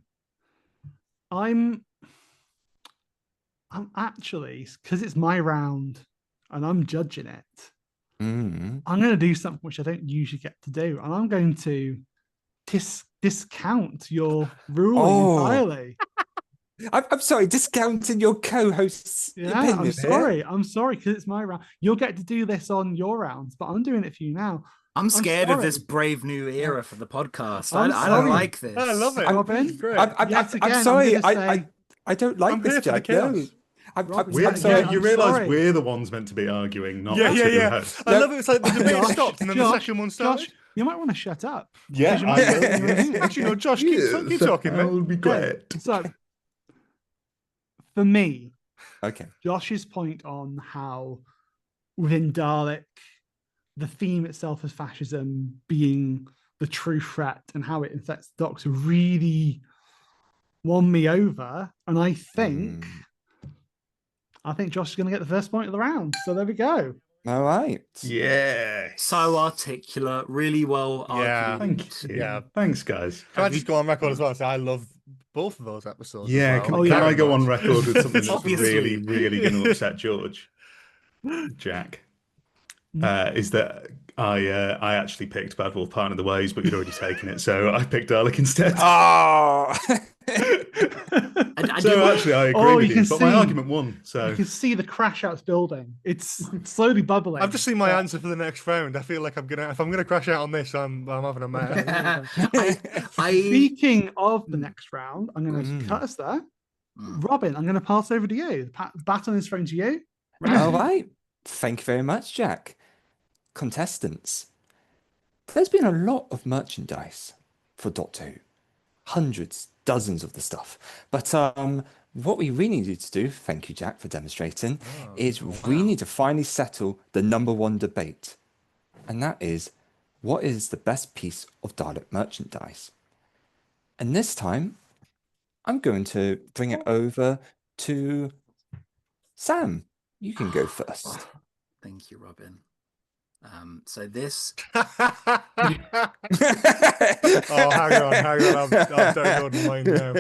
I'm actually, because it's my round and I'm judging it, Mm. I'm going to do something which I don't usually get to do, and I'm going to discount your ruling entirely. I'm sorry, discounting your co-host's Yeah, opinion I'm here. sorry. I'm sorry because it's my round. You'll get to do this on your rounds, but I'm doing it for you now. I'm scared of this sorry. brave new era for the podcast. I'm I don't sorry. like this. I love it. Robin, It's great. I'm sorry. I'm gonna say- I don't like I'm this, here for the Jack. No. chaos. Robin, Yeah, I'm you realise sorry. we're the ones meant to be arguing, not Yeah, the yeah, two yeah. hosts. I love it. It's like the debate Josh, stopped and then the second one started. Josh, you might want to shut up. Yeah, because you might get what you want to do. Actually, no, Josh, keep talking, That man. would be great. So, for me, Okay. Josh's point on how within Dalek, the theme itself is fascism being the true threat and how it infects the Doctor really won me over. And I think Josh is going to get the first point of the round. So there we go. All right. Yeah. So articulate, really well Yeah. argued. Thank you. Yeah. Thanks, guys. Can I just go on record as well and say I love both of those episodes? Yeah, as can, well. Oh, can yeah. I go on record with something that's Obviously. really, really going to upset George? Jack. Is that I actually picked Bad Wolf Part of the Ways, but you'd already taken it, so I picked Dalek instead. Oh. So actually, I agree Oh, with you you, can but my see- argument won. So You can see the crash out's building. It's slowly bubbling. I've just seen my answer for the next round. I feel like if I'm gonna crash out on this, I'm having a mad. Speaking of the next round, I'm going to cut us there. Robin, I'm going to pass over to you. The baton is thrown to you. All right. Thank you very much, Jack. Contestants, there's been a lot of merchandise for Doctor Who. Hundreds, dozens of the stuff. But what we really need to do, thank you, Jack, for demonstrating, is we need to finally settle the #1 debate. And that is, what is the best piece of Dalek merchandise? And this time, I'm going to bring it over to Sam. You can go first. Thank you, Robin. So this Oh, hang on. I'm downloading mine now.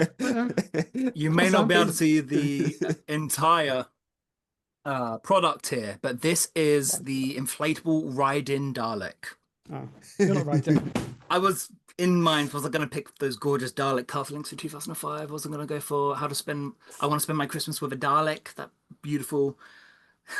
you may not be able to see the entire product here, but this is the inflatable ride-in Dalek. Oh, you're not writing. I was in mind, was I going to pick those gorgeous Dalek cufflinks for 2005? Was I going to go for I want to spend my Christmas with a Dalek, that beautiful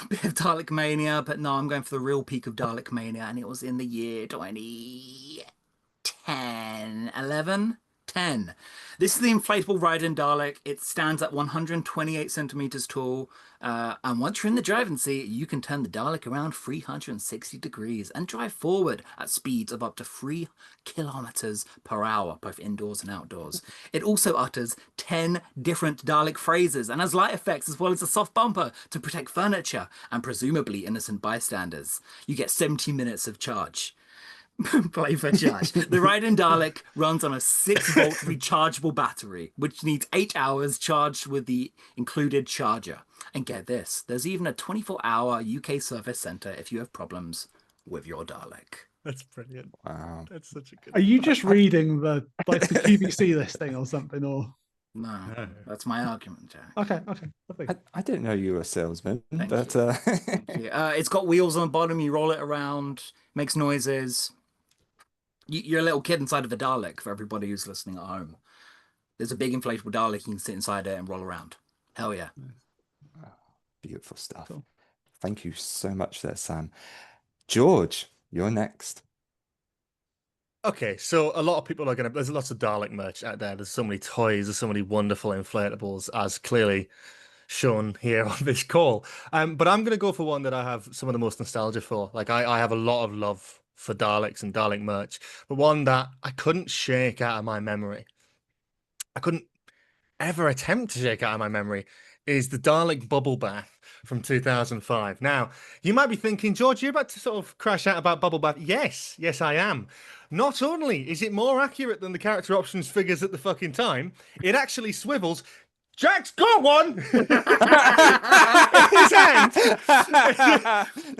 bit of Dalek mania, but no, I'm going for the real peak of Dalek mania, and it was in the year 2010, 11? 10. This is the inflatable ride-in Dalek. It stands at 128 centimeters tall, and once you're in the driving seat, you can turn the Dalek around 360 degrees and drive forward at speeds of up to 3 kilometers per hour, both indoors and outdoors. It also utters 10 different Dalek phrases and has light effects as well as a soft bumper to protect furniture and presumably innocent bystanders. You get 70 minutes of charge. Play for charge. The ride-in Dalek runs on a 6-volt rechargeable battery, which needs 8 hours charged with the included charger. And get this, there's even a 24-hour UK service centre if you have problems with your Dalek. That's brilliant. Wow. That's such a good. Are you just reading the QVC listing or something? Or No, that's my argument, Jack. okay. Lovely. I didn't know you were a salesman, Thank but It's got wheels on the bottom, you roll it around, makes noises. You're a little kid inside of a Dalek for everybody who's listening at home. There's a big inflatable Dalek, you can sit inside it and roll around. Hell yeah. beautiful stuff. Cool. Thank you so much there, Sam. George, you're next. Okay, so a lot of people are going to. There's lots of Dalek merch out there. There's so many toys. There's so many wonderful inflatables, as clearly shown here on this call. But I'm going to go for one that I have some of the most nostalgia for. Like I have a lot of love for Daleks and Dalek merch, but one that I couldn't shake out of my memory. I couldn't ever attempt to shake out of my memory is the Dalek bubble bath from 2005. Now, you might be thinking, George, you're about to sort of crash out about bubble bath. Yes, I am. Not only is it more accurate than the character options figures at the fucking time, it actually swivels Jack's got one. His hand.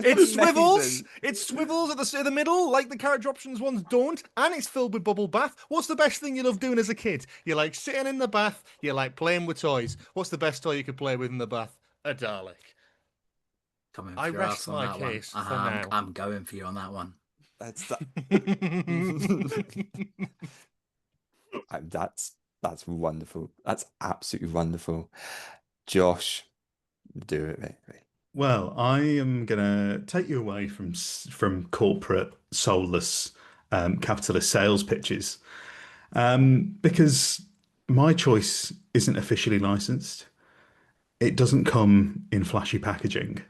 It swivels. It swivels at the middle, like the character options ones don't, and it's filled with bubble bath. What's the best thing you love doing as a kid? You like sitting in the bath. You like playing with toys. What's the best toy you could play with in the bath? A Dalek. Coming I for rest us on my that case one. for now. I'm going for you on that one. That's that. That's wonderful. That's absolutely wonderful. Josh, do it, mate. Well, I am gonna take you away from corporate, soulless, capitalist sales pitches, because my choice isn't officially licensed. It doesn't come in flashy packaging,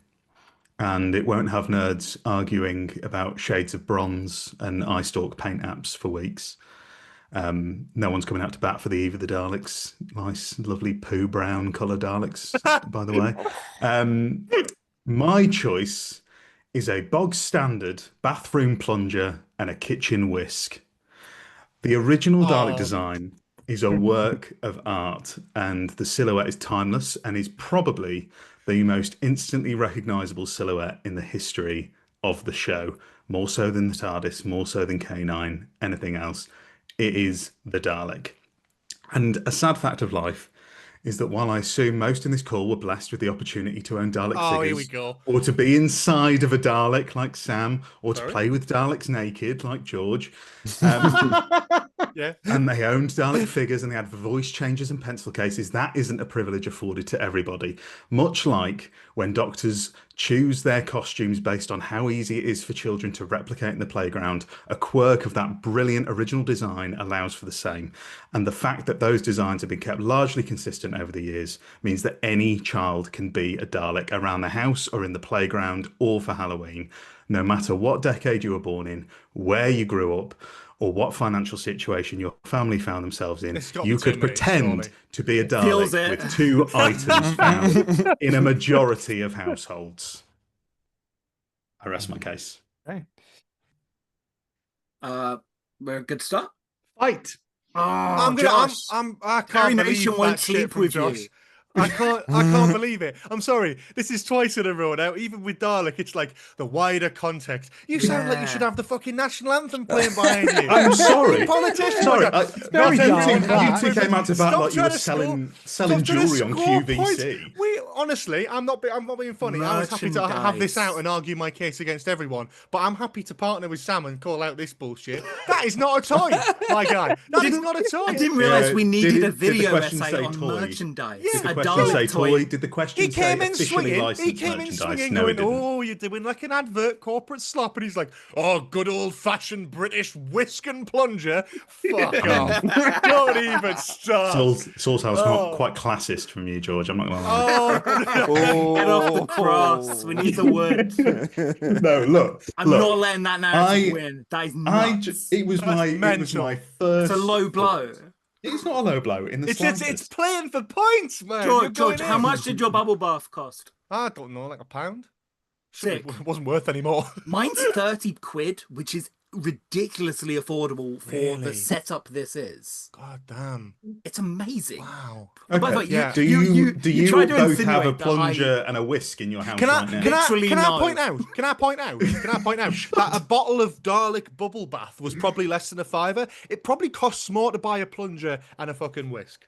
and it won't have nerds arguing about shades of bronze and eye stalk paint apps for weeks. No one's coming out to bat for the Eve of the Daleks. Nice, lovely poo brown colour Daleks, by the way. My choice is a bog standard bathroom plunger and a kitchen whisk. The original Dalek design is a work of art, and the silhouette is timeless and is probably the most instantly recognisable silhouette in the history of the show. More so than the TARDIS, more so than K9, anything else. It is the Dalek. And a sad fact of life is that while I assume most in this call were blessed with the opportunity to own Dalek figures, here we go. or to be inside of a Dalek like Sam, or Sorry? to play with Daleks naked like George, Yeah. and they owned Dalek figures and they had voice changes and pencil cases, that isn't a privilege afforded to everybody. Much like when doctors choose their costumes based on how easy it is for children to replicate in the playground, a quirk of that brilliant original design allows for the same. And the fact that those designs have been kept largely consistent over the years means that any child can be a Dalek around the house or in the playground or for Halloween, no matter what decade you were born in, where you grew up, or what financial situation your family found themselves in. It's got You 2 could minutes, pretend surely. to be a Feels Dalek it. with 2 items found in a majority of households. I rest my case. We're good to start. Fight. Oh, I Carrie can't Nation believe won't that shit sleep from with Josh. you. I can't believe it. I'm sorry. This is twice in a row now. Even with Dalek, it's like the wider context. You sound like you should have the fucking national anthem playing behind you. I'm sorry. Politician. Sorry, very dark, you two came out to bat like you were selling jewellery on QVC. Honestly, I'm not being funny. I was happy to have this out and argue my case against everyone, but I'm happy to partner with Sam and call out this bullshit. That is not a toy, my guy. That is not a toy. I didn't realise we needed a did the video question essay say on toy? merchandise. Did the A question say Dalek toy. Did the He question say came in officially swinging. licensed He came in merchandise? swinging, No, it going, didn't. "Oh, you're doing like an advert, corporate slop," and he's like, "Oh, good old-fashioned British whisk and plunger." Fuck off! Don't even start. Soul's House not quite classist from you, George. I'm not going to lie. Get off the cross. We need the wood. No, look. I'm not letting that narrative win. That is nuts. It was my first. It's a low blow. It's not a low blow in the It's slightest. playing for points, man. You're George, going how in. much did your bubble bath cost? I don't know, like £1. Sick. It wasn't worth any more. Mine's 30 quid, which is ridiculously affordable for the Really? setup this is. God damn! It's amazing. Wow. By the way, Yeah. Do you tried to both have a insinuate that plunger and a whisk in your house Can I, right now? can, I, Literally can I no. point out? Can I point out that a bottle of Dalek bubble bath was probably less than £5? It probably costs more to buy a plunger and a fucking whisk.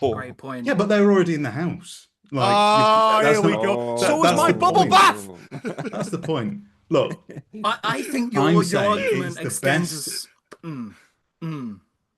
Great point. Yeah, but they were already in the house. Here we go. So was my bubble bath. That's the point. Look, I think I'm your saying argument it's the extends best- as...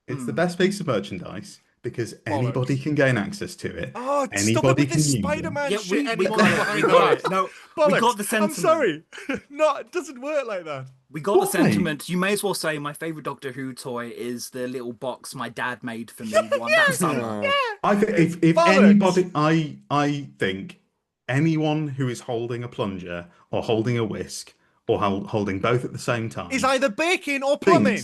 it's the best piece of merchandise because anybody can gain access to it. Oh, stop it Anybody with can this use them. Spider-Man Yeah, shit. we Anyone got it. behind We got that. it. No, we Bollocks. got the sentiment. I'm sorry. No, it doesn't work like that. We got the Why? sentiment. You may as well say my favorite Doctor Who toy is the little box my dad made for me one that summer. I think if Bollocks. anybody, I think anyone who is holding a plunger or holding a whisk or holding both at the same time Is either baking or plumbing.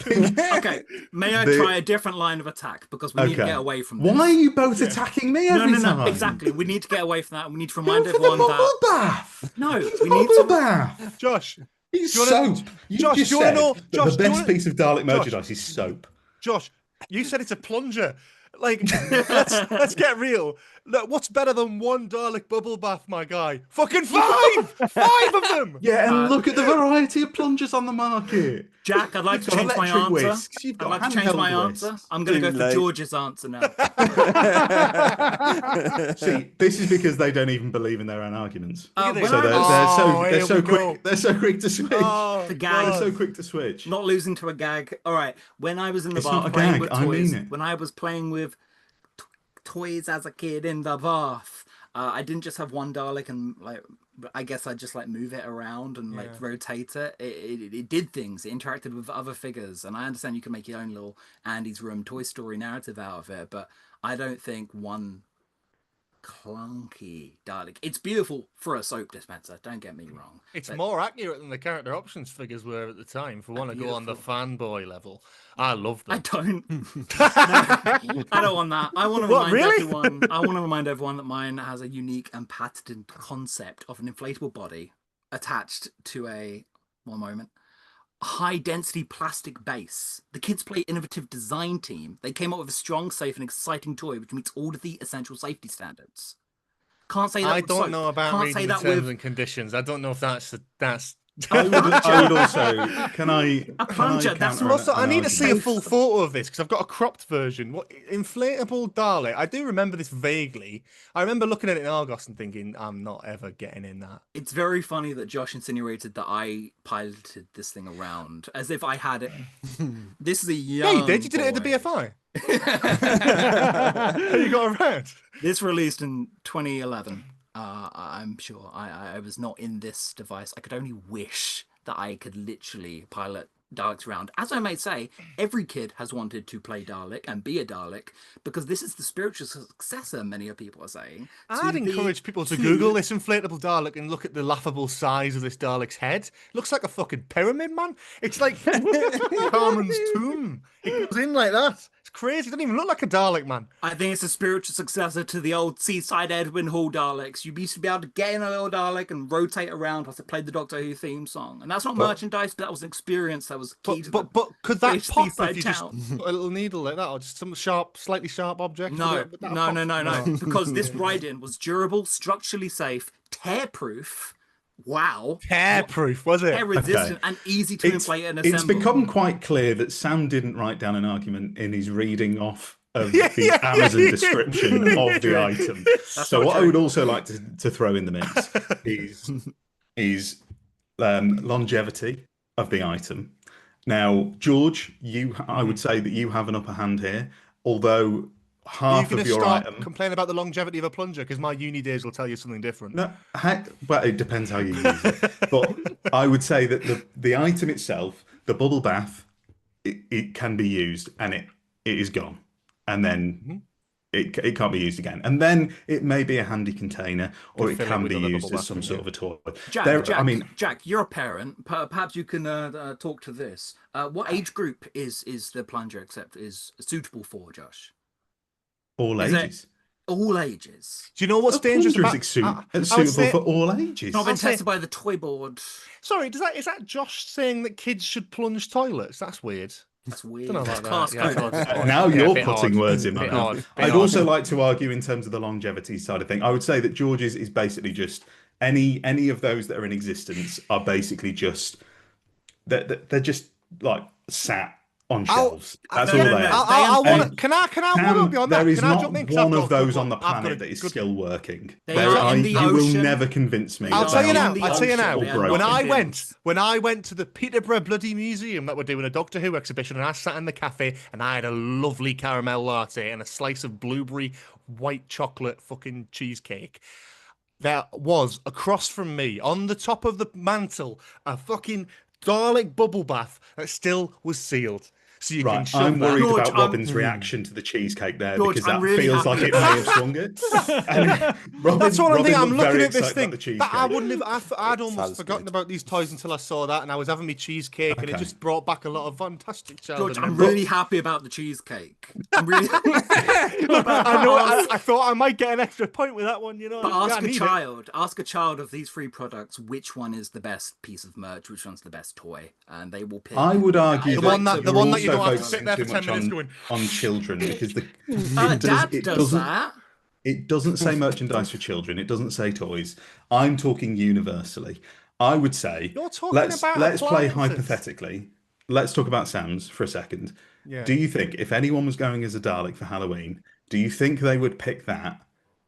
Okay, may I try a different line of attack because we need to get away from this. Why are you both attacking me every time? No, exactly. We need to get away from that. We need to remind Go for everyone the bubble that bath. no, Go for we the need bubble to. bath. Josh, He's do you wanna- soap. You Josh, just do you wanna said know- that Josh, the do you best wanna- piece of Dalek merchandise is soap. Josh, you said it's a plunger. Like, let's get real. Look, what's better than one Dalek bubble bath, my guy? Fucking 5! 5 of them! Yeah, and look at the variety of plungers on the market. Jack, I'd like You've to got change my electric answer. whisks, you've I'd got like to change my handheld answer. whisks. I'm going to Too go for late. George's answer now. See, this is because they don't even believe in their own arguments. When So I they're was so quick. They're so quick to switch. the gag, They're so quick to switch. not losing to a gag. All right, when I was in the It's bath not a playing gag, with I toys, mean it. when I was playing with toys as a kid in the bath, I didn't just have one Dalek and like. I guess I just like move it around and like rotate it. It did things. It interacted with other figures, and I understand you can make your own little Andy's Room Toy Story narrative out of it, but I don't think one clunky Dalek. It's beautiful for a soap dispenser. Don't get me wrong. It's more accurate than the character options figures were at the time. If we want to go on the Beautiful. fanboy level, I love them. I don't. No, I don't want that. I want to What, remind really? everyone. I want to remind everyone that mine has a unique and patented concept of an inflatable body attached to a high density plastic base. The Kids Play innovative design team. They came up with a strong, safe, and exciting toy which meets all of the essential safety standards. Can't say that. I with don't soap. know about Can't reading say the that terms with and conditions. I don't know if that's. I would also. Can I? A plunger, that's counter Also, an I need to see a argument? full photo of this because I've got a cropped version. What inflatable Dalek? I do remember this vaguely. I remember looking at it in Argos and thinking, I'm not ever getting in that. It's very funny that Josh insinuated that I piloted this thing around as if I had it. This is a young. Yeah, you did. You did it at the boy. BFI. You got around. This released in 2011. I'm sure I was not in this device. I could only wish that I could literally pilot Daleks around. As I may say, every kid has wanted to play Dalek and be a Dalek because this is the spiritual successor, many of people are saying. I'd to the- encourage people to to- Google this inflatable Dalek and look at the laughable size of this Dalek's head. Looks like a fucking pyramid, man. It's like Carmen's tomb. It goes in like that. It's crazy. It doesn't even look like a Dalek, man. I think it's a spiritual successor to the old Seaside Edwin Hall Daleks. You used to be able to get in a little Dalek and rotate around whilst it played the Doctor Who theme song. And that's not merchandise, but that was an experience that was key to the But could that British pop if Seaside you just town. put a little needle like that, or just some sharp, slightly sharp object? No, Would that pop? no. Because this ride-in was durable, structurally safe, tear-proof. Wow. Tear-proof, was it? Tear-resistant and easy to inflate and assemble. It's become quite clear that Sam didn't write down an argument in his reading off of the Amazon description of the item. So not what I true. would also like to throw in the mix is longevity of the item. Now, George, I would say that you have an upper hand here, although Are you half going of to your start item. complaining about the longevity of a plunger? Because my uni days will tell you something different. No, well, it depends how you use it. But I would say that the item itself, the bubble bath, it can be used and it is gone. And then it can't be used again. And then it may be a handy container or it fill it can with be another used bubble as bath, some couldn't sort you? of a toy. Jack, Jack, you're a parent. Perhaps you can talk to this. What age group is the plunger is suitable for, Josh? All Is it- ages. All ages. Do you know what's A dangerous plunger about? is I would suitable say- for all ages. Not been I'll say- tested by the toy board. Sorry, is that Josh saying that kids should plunge toilets? That's weird. That's weird. Don't know That's about class that. Yeah, coded. odd. Now Yeah, you're bit putting odd. words in my Bit mouth. odd, bit I'd odd. also like to argue in terms of the longevity side of thing. I would say that George's is basically just any of those that are in existence are basically just they're just like sat on shelves. That's no, all no, they no. are. I And want. Can I Cam, one up you on that? there is Can I not jump in? 'Cause I've one got of a good those on one. the I've got planet a that is good- still working. They are in the you will ocean. never convince me. I'll that tell they you are now. I'll tell you now. or They are broken. When not I convinced. went to the Peterborough Bloody Museum that were doing a Doctor Who exhibition, and I sat in the cafe and I had a lovely caramel latte and a slice of blueberry white chocolate fucking cheesecake. There was across from me on the top of the mantle a fucking Dalek bubble bath that still was sealed. So you can Right, shove I'm that. worried George, about I'm- Robin's reaction to the cheesecake there George, because I'm that really feels happy like it with may have swung it. And Robin, That's what I'm Robin thinking. I'm looked looking very at this excited thing. about the That I cheesecake. wouldn't have. I'd almost sounds forgotten good. about these toys until I saw that, and I was having me cheesecake, and it Okay. just brought back a lot of fantastic childhood George, I'm memories. really happy about the cheesecake. I'm really. I know. I thought I might get an extra point with that one. You know. But Yeah, I ask a need it. child. Ask a child of these three products which one is the best piece of merch, which one's the best toy, and they will pick. I would argue The that one that you're you also don't have to sit focusing there too for 10 much minutes on, going. on children because Dad it does doesn't that. it doesn't say merchandise for children. It doesn't say toys. I'm talking universally. I would say You're talking let's about play appliances. hypothetically. Let's talk about Sam's for a second. Yeah. Do you think if anyone was going as a Dalek for Halloween, do you think they would pick that?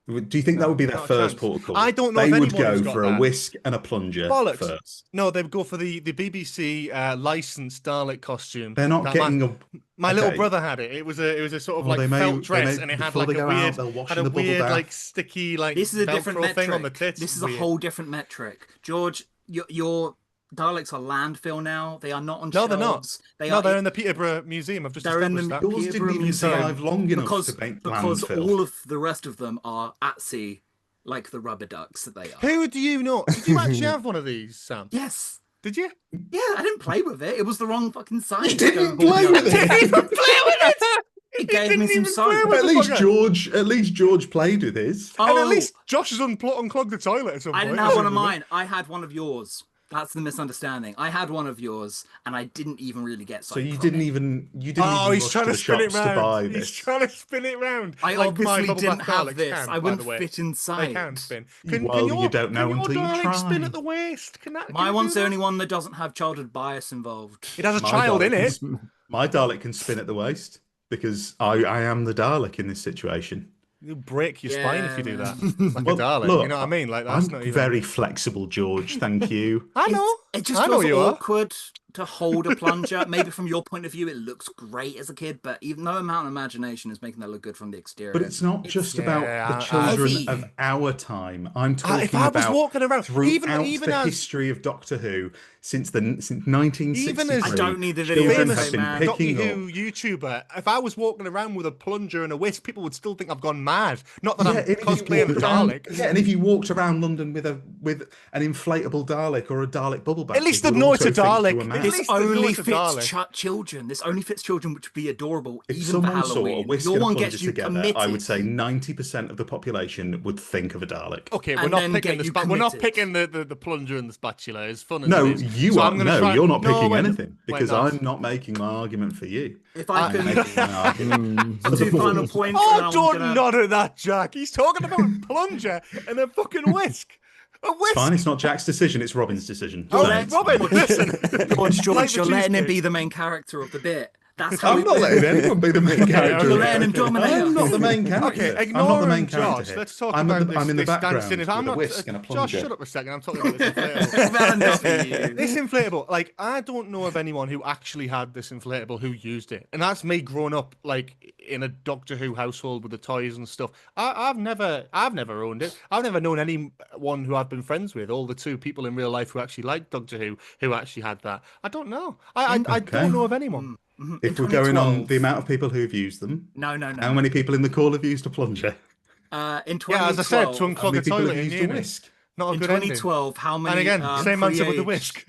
Do you think that would be their not a first chance. port of call? I don't know They if would anyone go who's got for a that. whisk and a plunger Bollocks. first. No, they would go for the BBC licensed Dalek costume. They're not that getting my little okay. brother had it. It was a sort of Well, like felt dress, and it had before like they a go weird, out, they'll wash had in a the bubble weird bath. like sticky like This is a different Velcro metric. thing on the tits. This is Weird. a whole different metric. George, your Daleks are landfill now. They are not on No, shelves. they're not. They're They're in the Peterborough Museum. I've just They're in established the that. Yours didn't even Museum. survive long enough because to make because landfill. all of the rest of them are at sea, like the rubber ducks that they are. Who do you know? Did you actually have one of these, Sam? Yes. Did you? Yeah, I didn't play with it. It was the wrong fucking size. You didn't play with it. Didn't even play with it. It gave me some even play soap. with At the least fucker. George played with his. And at Oh, least Josh has unclogged the toilet at some point. I didn't have one of mine. I had one of yours. That's the misunderstanding. I had one of yours, and I didn't even really get soap. So you from didn't it. even Oh, he's rush trying to to the spin it shops to buy round. He's this. trying to spin it round. I Like obviously my bubble didn't bath have Daleks this. can, I by wouldn't the way. fit inside. They can spin. Well, you don't know can until your you Dalek spin try. at the waist? Can that? My can one's do the that? only one that doesn't have childhood bias involved. It has a My child in Dalek it. My Dalek can spin at the waist because I am the Dalek in this situation. You break your spine if you do that. Like Well, a Dalek. look, You know what I mean? Like that's I'm not even very flexible, George. Thank you. I know. It just I know feels you are. awkward to hold a plunger. Maybe from your point of view, it looks great as a kid, but even no amount of imagination is making that look good from the exterior. But it's not just about the I- children heavy. of our time. I'm talking if I was about walking around, throughout even the as- history of Doctor Who since 1963. Even as- I don't need the video children famous have been man. Doctor picking Who up. YouTuber, if I was walking around with a plunger and a whisk, people would still think I've gone mad. Not that I'm if you cosplaying a walked around- Dalek. Yeah, and if you walked around London with an inflatable Dalek or a Dalek bubble bath, At least people they'd would know it's also a think you Dalek. were At mad. This least they know only it's a Dalek. fits children. This only fits children, which would be adorable, If even for someone saw a Halloween. whisk Your and a one plunger gets you together, committed. I would say 90% of the population would think of a Dalek. Okay, we're And not then picking get the you we're not committed. picking the plunger and the spatula. As fun as No, it is. you So are. I'm gonna No, try- you're not No, picking wait, anything wait, because no. I'm not making my argument for you. If I I'm can making my argument for the two final board. points. and Oh, I'm don't gonna- nod at that, Jack. He's talking about a plunger and a fucking whisk. A whisk. Fine, it's not Jack's decision, it's Robin's decision. Oh, So- Robin, listen. George, Like the you're letting him cheesecake. be the main character of the bit. That's how I'm not letting anyone be the main character. You're letting him dominate I'm not us. the main character. Okay, I'm not the ignoring main character Josh, here. let's talk I'm about in the, this, I'm in the this background dancing. with I'm a not, whisk and a Josh, plunger. shut up a second. I'm talking about this inflatable. I've had enough of you. This inflatable, like, I don't know of anyone who actually had this inflatable who used it. And that's me growing up, like, in a Doctor Who household with the toys and stuff. I've never owned it. I've never known anyone who I've been friends with, all the two people in real life who actually liked Doctor who actually had that. I don't know. I don't know of anyone. If we're going on the amount of people who've used them, No. how many people in the call have used a plunger? In 2012, Yeah, as I said, to How unclog many a people toilet have in used a uni. whisk? Not a in good ending. 2012, how many? And again, same answer with the pre-aged- whisk.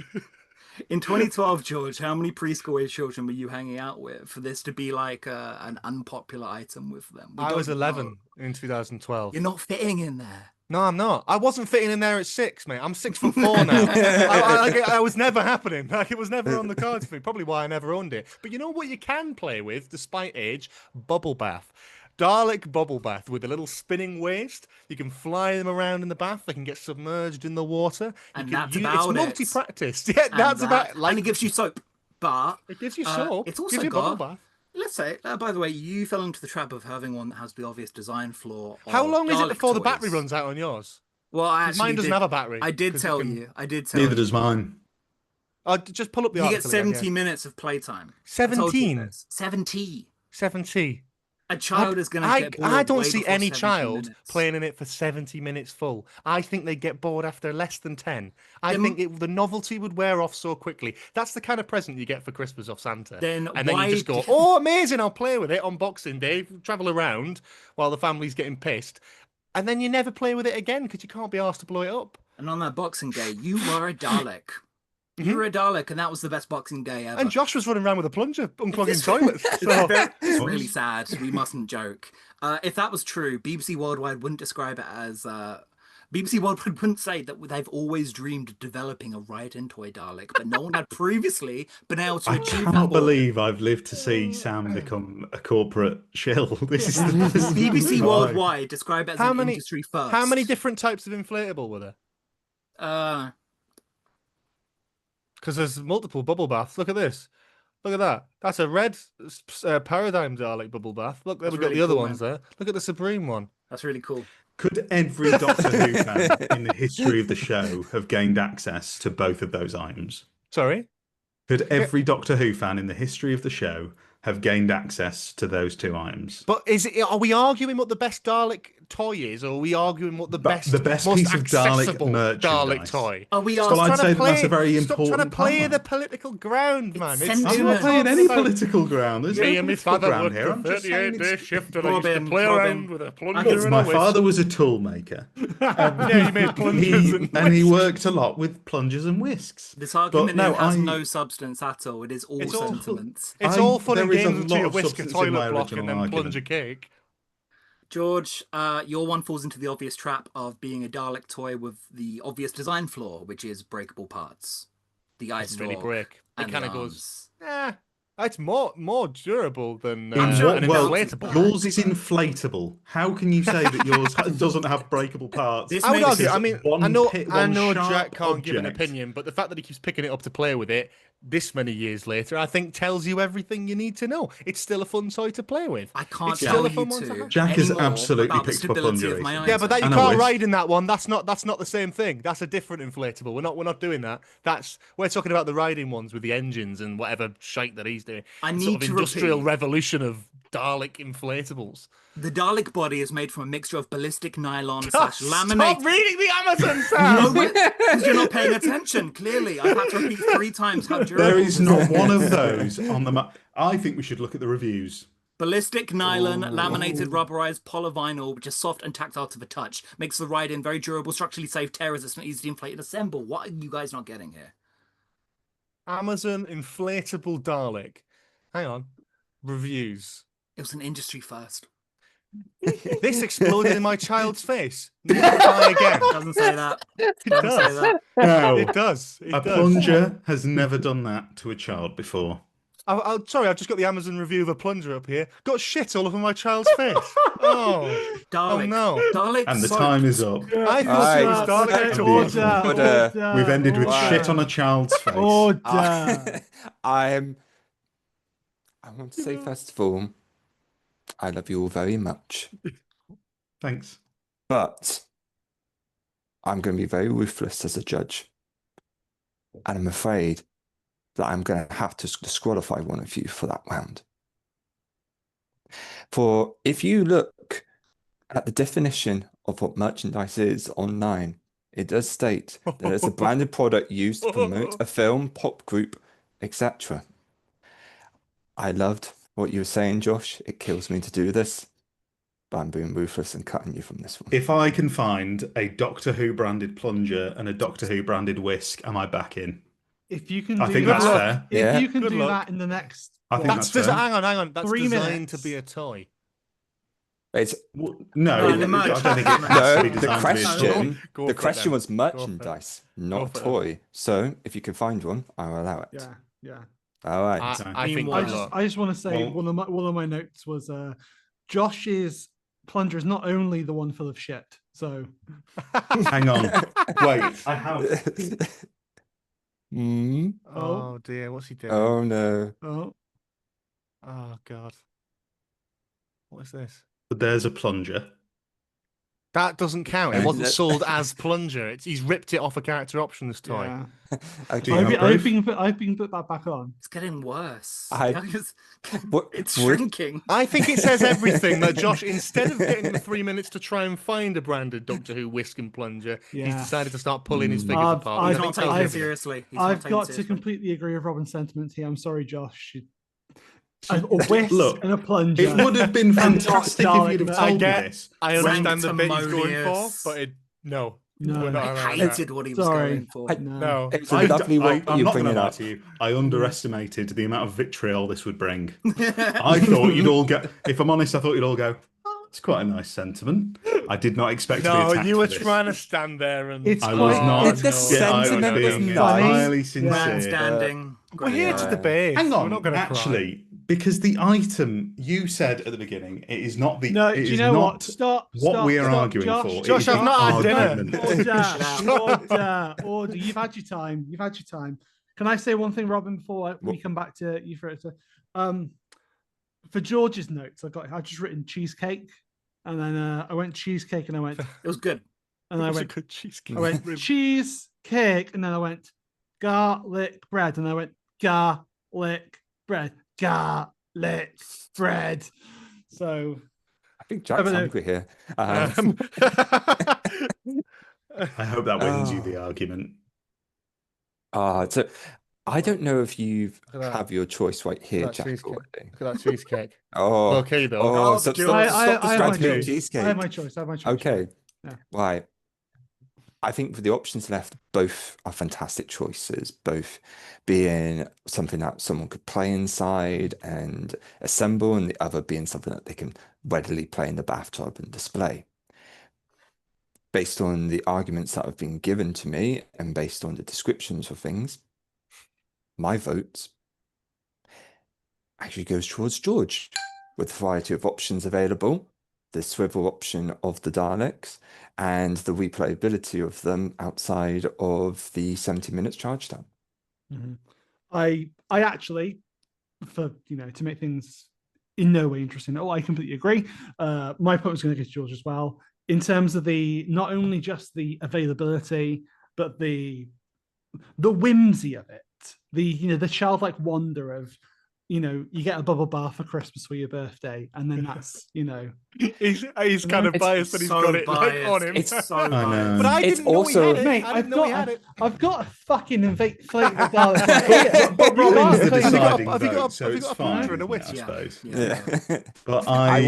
In 2012, George, how many preschool age children were you hanging out with for this to be like an unpopular item with them? We I was don't 11 know. in 2012. You're not fitting in there. No, I'm not. I wasn't fitting in there at 6, mate. I'm 6'4" now. I was never happening. Like, it was never on the cards for me. Probably why I never owned it. But you know what you can play with, despite age? Bubble bath. Dalek bubble bath with a little spinning waist. You can fly them around in the bath. They can get submerged in the water. And you can that's use, about it's it. multi-practice. Yeah, And that's about that- like and it gives you soap, but it gives you soap. It's also gives you bubble got. bath. Let's say, by the way, you fell into the trap of having one that has the obvious design flaw. How of long is it Dalek before the toys. battery runs out on yours? Well, I 'Cause actually mine doesn't did- have a battery. I did 'cause tell can- you. I did tell Neither you. does mine. Oh, just pull up the You article. get 70 again, minutes of playtime. yeah. I told you 17. this. 70. 70. A child is going to get bored I don't way see before any 70 child minutes. playing in it for 70 minutes full. I think they get bored after less than 10. I Then- think the novelty would wear off so quickly. That's the kind of present you get for Christmas off Santa. Then and then why you just go, d- oh, amazing, I'll play with it on Boxing Day, travel around while the family's getting pissed. And then you never play with it again because you can't be asked to blow it up. And on that Boxing Day, you were a Dalek. You were a Dalek, and that was the best Boxing Day ever. And Josh was running around with a plunger, unplugging toilets. So. It's really sad. We mustn't joke. If that was true, BBC Worldwide wouldn't describe it as BBC World wouldn't say that they've always dreamed of developing a ride-in toy Dalek, but no one had previously been able to I achieve can't that. believe I've lived to see Sam become a corporate shill. This is the BBC vibe. Worldwide describe it as an industry first. How many different types of inflatable were there? Because there's multiple bubble baths. Look at this. Look at that. That's a red Paradigm Dalek bubble bath. Look, there That's we've got really the other cool, ones there. Look at the Supreme one. That's really cool. Could every Doctor Who fan in the history of the show have gained access to both of those items? Sorry? Could every Doctor Who fan in the history of the show have gained access to those two items? But are we arguing what the best Dalek toy is, or are we arguing what the best piece most of Dalek accessible merchandise. Dalek toy? Are we Well, I'd say that's a very Stop important trying to play part. the political ground, man. It's I'm not playing any political ground. There's Me no and my political father ground worked here. a I'm just saying 38-day shift and I used Robin, to play Robin, around with a I plunger can- and my a whisk. father was a tool maker. Yeah, he made plungers and he worked a lot with plungers and whisks. This argument no, has I- no substance at all. It is all It's all- sentiments. It's all fun and there is a games until lot you of whisk a substance in my toilet block and original then argument. plunge a cake. George, your one falls into the obvious trap of being a Dalek toy with the obvious design flaw, which is breakable parts. The ice Doesn't really door break. It and kind the of goes. arms. It's more durable than In I'm sure what- an well, inflatable. yours is inflatable. How can you say that yours doesn't have breakable parts? This I would makes argue. it I mean, one I know one Jack sharp can't give an object. opinion, but the fact that he keeps picking it up to play with it this many years later, I think tells you everything you need to know. It's still a fun toy to play with. I can't It's tell still a you fun one to to have. Jack has anymore absolutely about the picked up a stability plunger of my recently. Yeah, but that you And a can't whisk. ride in that one. That's not the same thing. That's a different inflatable. We're not doing that. We're talking about the riding ones with the engines and whatever shite that he's doing. I It's need sort of to industrial repeat. revolution of Dalek inflatables. The Dalek body is made from a mixture of ballistic nylon / Stop laminate. reading the Amazon, No, Sam! because you're not paying attention. Clearly, I've had to repeat 3 times how durable. There is this not one of those on the map. I think we should look at the reviews. Ballistic nylon, laminated rubberized polyvinyl, which is soft and tactile to the touch, makes the ride-in very durable, structurally safe, tear-resistant, easy to inflate and assemble. What are you guys not getting here? Amazon inflatable Dalek. Hang on. Reviews. It was an industry first. This exploded in my child's face. Never buy again. Doesn't say that. It Doesn't say does. that. Now, It does. It a does. plunger has never done that to a child before. Sorry, I've just got the Amazon review of a plunger up here. Got shit all over my child's face. Oh, Dalek. no. Dalek And the soap. time is up. I thought it was Right. Dalek toys. Order, We've ended with Wow. shit on a child's face. Order. I want to say first of all, I love you all very much, Thanks. but I'm going to be very ruthless as a judge, and I'm afraid that I'm going to have to disqualify one of you for that round. For if you look at the definition of what merchandise is online, it does state that it's a branded product used to promote a film, pop group, etc. I loved what you were saying, Josh. It kills me to do this, but I'm being ruthless and cutting you from this one. If I can find a Doctor Who branded plunger and a Doctor Who branded whisk, am I back in? If you can I do think that, that's fair. if Yeah. you can Good do luck. that in the next, I think That's that's fair. hang on. That's 3 designed minutes. to be a toy. It's No, No, I the don't merch. think it has no, to be the designed to be a toy. question. Go The for it question then. was Go for it. merchandise, Go not for it. toy. So if you can find one, I'll allow it. yeah. All right. I think Meanwhile- good luck. I just want to say Well- one of my notes was Josh's plunger is not only the one full of shit. So Hang on. Wait, I have. Hmm? Oh dear, what's he doing? Oh no. oh, Oh god. What is this? But there's a plunger. That doesn't count. It Okay. wasn't sold as plunger. He's ripped it off a character options toy. yeah. Okay. Do you have I've been put that back on. It's getting worse. I- What- It's would- shrinking. I think it says everything that Josh, instead of getting the 3 minutes to try and find a branded Doctor Who whisk and plunger, he's Yeah. decided to start pulling his figures I've- apart. I've- He's I not think taking tells it everything. seriously. He's not I've taking it got to seriously. completely agree with Robin's sentiments here. I'm sorry, Josh. A whisk Look, and a plunger. It would have been And not fantastic if Dalek you'd have merch. told me get- this. I understand the bit he's going for, Sanctimonious. but no. No. We're not I allowing that. hated what he was Sorry. going for. No. It's a lovely one I'm you not bring going it to lie up. to you. I underestimated the amount of vitriol this would bring. I thought you'd all go. If I'm honest, I thought you'd all go. "Oh, It's quite a nice sentiment. I did not expect to be No, attacked you were for this. trying to stand there and. It's I was quite- not. The sentiment I was was being nice. entirely Yeah. sincere. Grandstanding. We're here to Yeah. debate. Hang We're on, not going to actually, because the item you said at the beginning, it is not the. No, it do you is know not what? Stop. what stop, we are stop, arguing Josh, for. It Josh, is I've the not had dinner. argument. Order. You've had your time. You've had your time. Can I say one thing, Robin, before we come back to you for it? For George's notes, I just written cheesecake, and then I went cheesecake, and I went, It was good. and I It was a went, good cheesecake. I went cheesecake, and then I went garlic bread, and I went garlic bread, garlic bread. So I think Jack's no. hungry here. I hope that wins you Oh. the argument. So I don't know if you Look at that. have your choice right here, that Jack. cheesecake. Already. Look at that cheesecake. Oh, Okay, though. oh, Oh, stop, George. stop, I stop have my distracting me with choice. cheesecake. I have my choice. Okay. Yeah. Right. I think for the options left, both are fantastic choices, both being something that someone could play inside and assemble, and the other being something that they can readily play in the bathtub and display. Based on the arguments that have been given to me and based on the descriptions of things, my vote actually goes towards George, with a variety of options available, the swivel option of the Daleks, and the replayability of them outside of the 70 minutes charge time. Mm-hmm. I actually, for to make things in no way interesting. Oh, I completely agree. My point was going to get to George as well. In terms of not only just the availability, but the whimsy of it, the childlike wonder of, you get a bubble bath for Christmas for your birthday, and then that's, He's kind of biased that he's so got it biased. on him. It's so I know. biased. But I It's didn't know also- he had it. Mate, I didn't know he had it. I've got a fucking inflatable Dalek right here. But Robin's the Have you got- deciding have you got- vote, so have you it's got a fine. picture and a isn't it, whisk? I suppose. Yeah. But I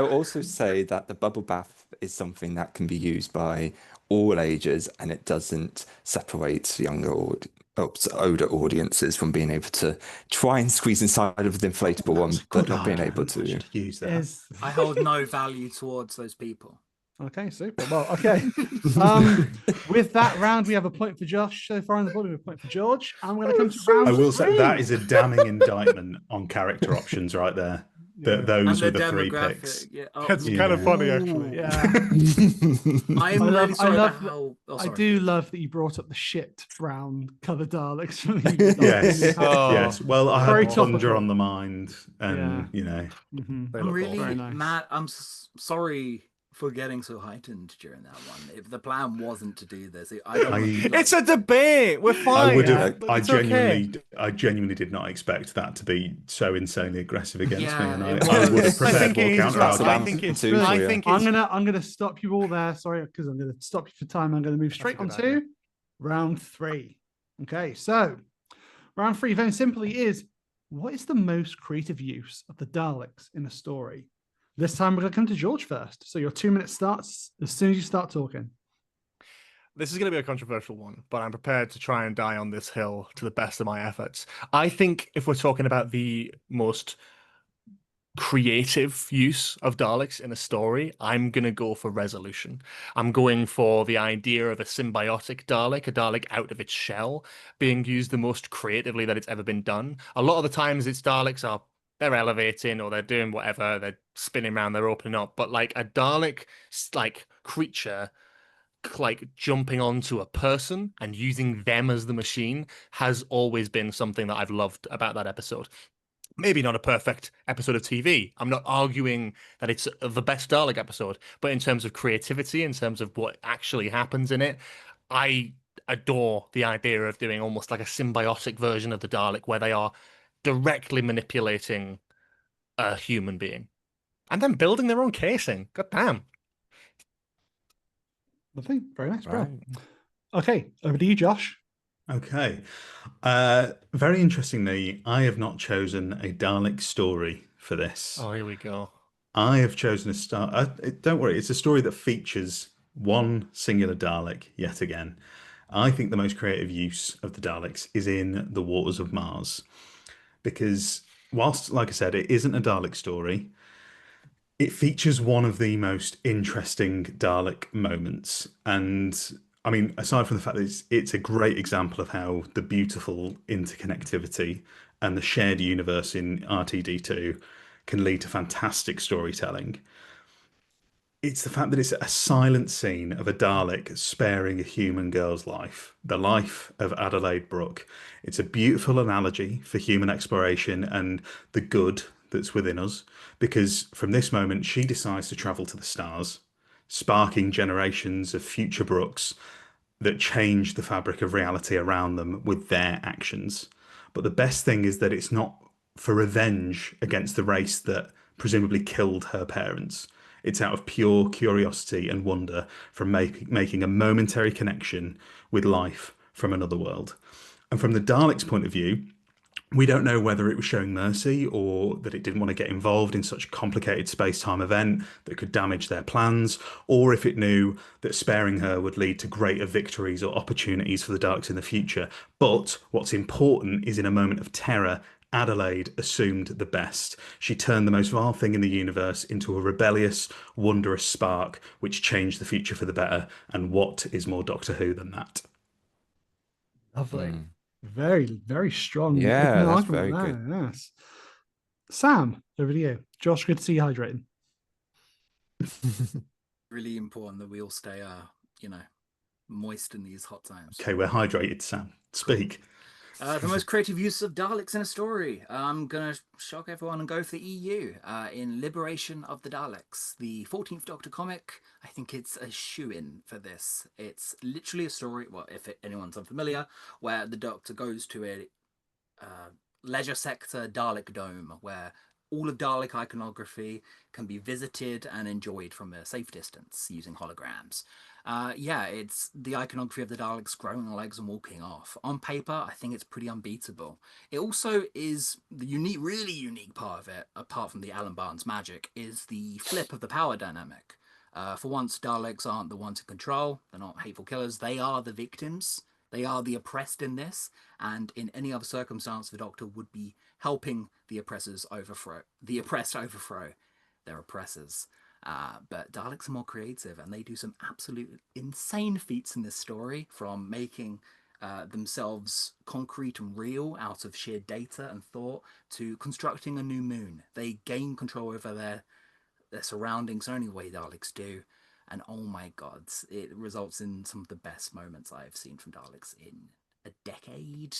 will also say that the bubble bath is something that can be used by all ages, and it doesn't separate older audiences from being able to try and squeeze inside of the inflatable one, but not being able to. use that. I hold no value towards those people. Okay, super. Well, okay. With that round, we have a point for Josh so far on the board. We have a point for George. I'm going to come to round I will say three. that is a damning indictment on character options right there. Those were And the three picks. Yeah. That's kind of funny, actually. Yeah. I'm I really love- sorry I love about that- how. Oh, I sorry. do love that you brought up the shit brown coloured Daleks from the Yes. Oh. Yes. Well, I Very had Plunger topical. on the mind, and Mhm. They I'm look really Very nice. mad. I'm sorry for getting so heightened during that one. If the plan wasn't to do this, I don't. want to be like- It's a debate. We're fine. I would have. But I it's okay. genuinely did not expect that to be so insanely aggressive against Yeah, me, and it I was. would have I prepared think more it is. counter I arguments. think it's. Two for I you. think I'm it's. gonna stop you all there. Sorry, because I'm gonna stop you for time. I'm gonna move straight on That's a good to round three. Okay, so round three very simply is, what is the most creative use of the Daleks in a story? This time we're gonna come to George first. So your 2 minutes starts as soon as you start talking. This is going to be a controversial one, but I'm prepared to try and die on this hill to the best of my efforts. I think if we're talking about the most creative use of Daleks in a story, I'm going to go for resolution. I'm going for the idea of a symbiotic Dalek, a Dalek out of its shell, being used the most creatively that it's ever been done. A lot of the times it's Daleks are they're elevating or they're doing whatever, they're spinning around, they're opening up, but like a Dalek like creature like jumping onto a person and using them as the machine has always been something that I've loved about that episode. Maybe not a perfect episode of TV. I'm not arguing that it's the best Dalek episode, but in terms of creativity, in terms of what actually happens in it, I adore the idea of doing almost like a symbiotic version of the Dalek where they are directly manipulating a human being and then building their own casing. God damn. Lovely, very nice, bro. Right. Okay, over to you, Josh. Okay. Very interestingly, I have not chosen a Dalek story for this. Oh, here we go. I have chosen a star. Don't worry, it's a story that features one singular Dalek yet again. I think the most creative use of the Daleks is in The Waters of Mars. Because whilst, like I said, it isn't a Dalek story, It features one of the most interesting Dalek moments. And I mean, aside from the fact that it's a great example of how the beautiful interconnectivity and the shared universe in RTD2 can lead to fantastic storytelling. It's the fact that it's a silent scene of a Dalek sparing a human girl's life, the life of Adelaide Brooke. It's a beautiful analogy for human exploration and the good that's within us, because from this moment she decides to travel to the stars, sparking generations of future Brooks that change the fabric of reality around them with their actions. But the best thing is that it's not for revenge against the race that presumably killed her parents. It's out of pure curiosity and wonder from making a momentary connection with life from another world. And from the Daleks' point of view, we don't know whether it was showing mercy or that it didn't want to get involved in such a complicated space-time event that could damage their plans, or if it knew that sparing her would lead to greater victories or opportunities for the Daleks in the future. But what's important is in a moment of terror, Adelaide assumed the best. She turned the most vile thing in the universe into a rebellious, wondrous spark, which changed the future for the better. And what is more Doctor Who than that? Lovely. Very, very strong Yeah, opening that's argument very there. good. Yes. Sam, over to you. Josh, good to see you hydrating. Really important that we all stay, moist in these hot times. Okay, we're hydrated, Sam. Speak. The most creative use of Daleks in a story. I'm going to shock everyone and go for the EU in Liberation of the Daleks, the 14th Doctor comic. I think it's a shoo-in for this. It's literally a story, well, if anyone's unfamiliar, where the Doctor goes to a leisure sector Dalek dome where all of Dalek iconography can be visited and enjoyed from a safe distance using holograms. It's the iconography of the Daleks growing legs and walking off. On paper, I think it's pretty unbeatable. It also is the really unique part of it, apart from the Alan Barnes magic, is the flip of the power dynamic. For once, Daleks aren't the ones in control. They're not hateful killers. They are the victims. They are the oppressed in this, and in any other circumstance, the Doctor would be helping the oppressed overthrow their oppressors. But Daleks are more creative, and they do some absolute insane feats in this story, from making themselves concrete and real out of sheer data and thought to constructing a new moon. They gain control over their surroundings, only the way Daleks do. And oh my god, it results in some of the best moments I've seen from Daleks in a decade.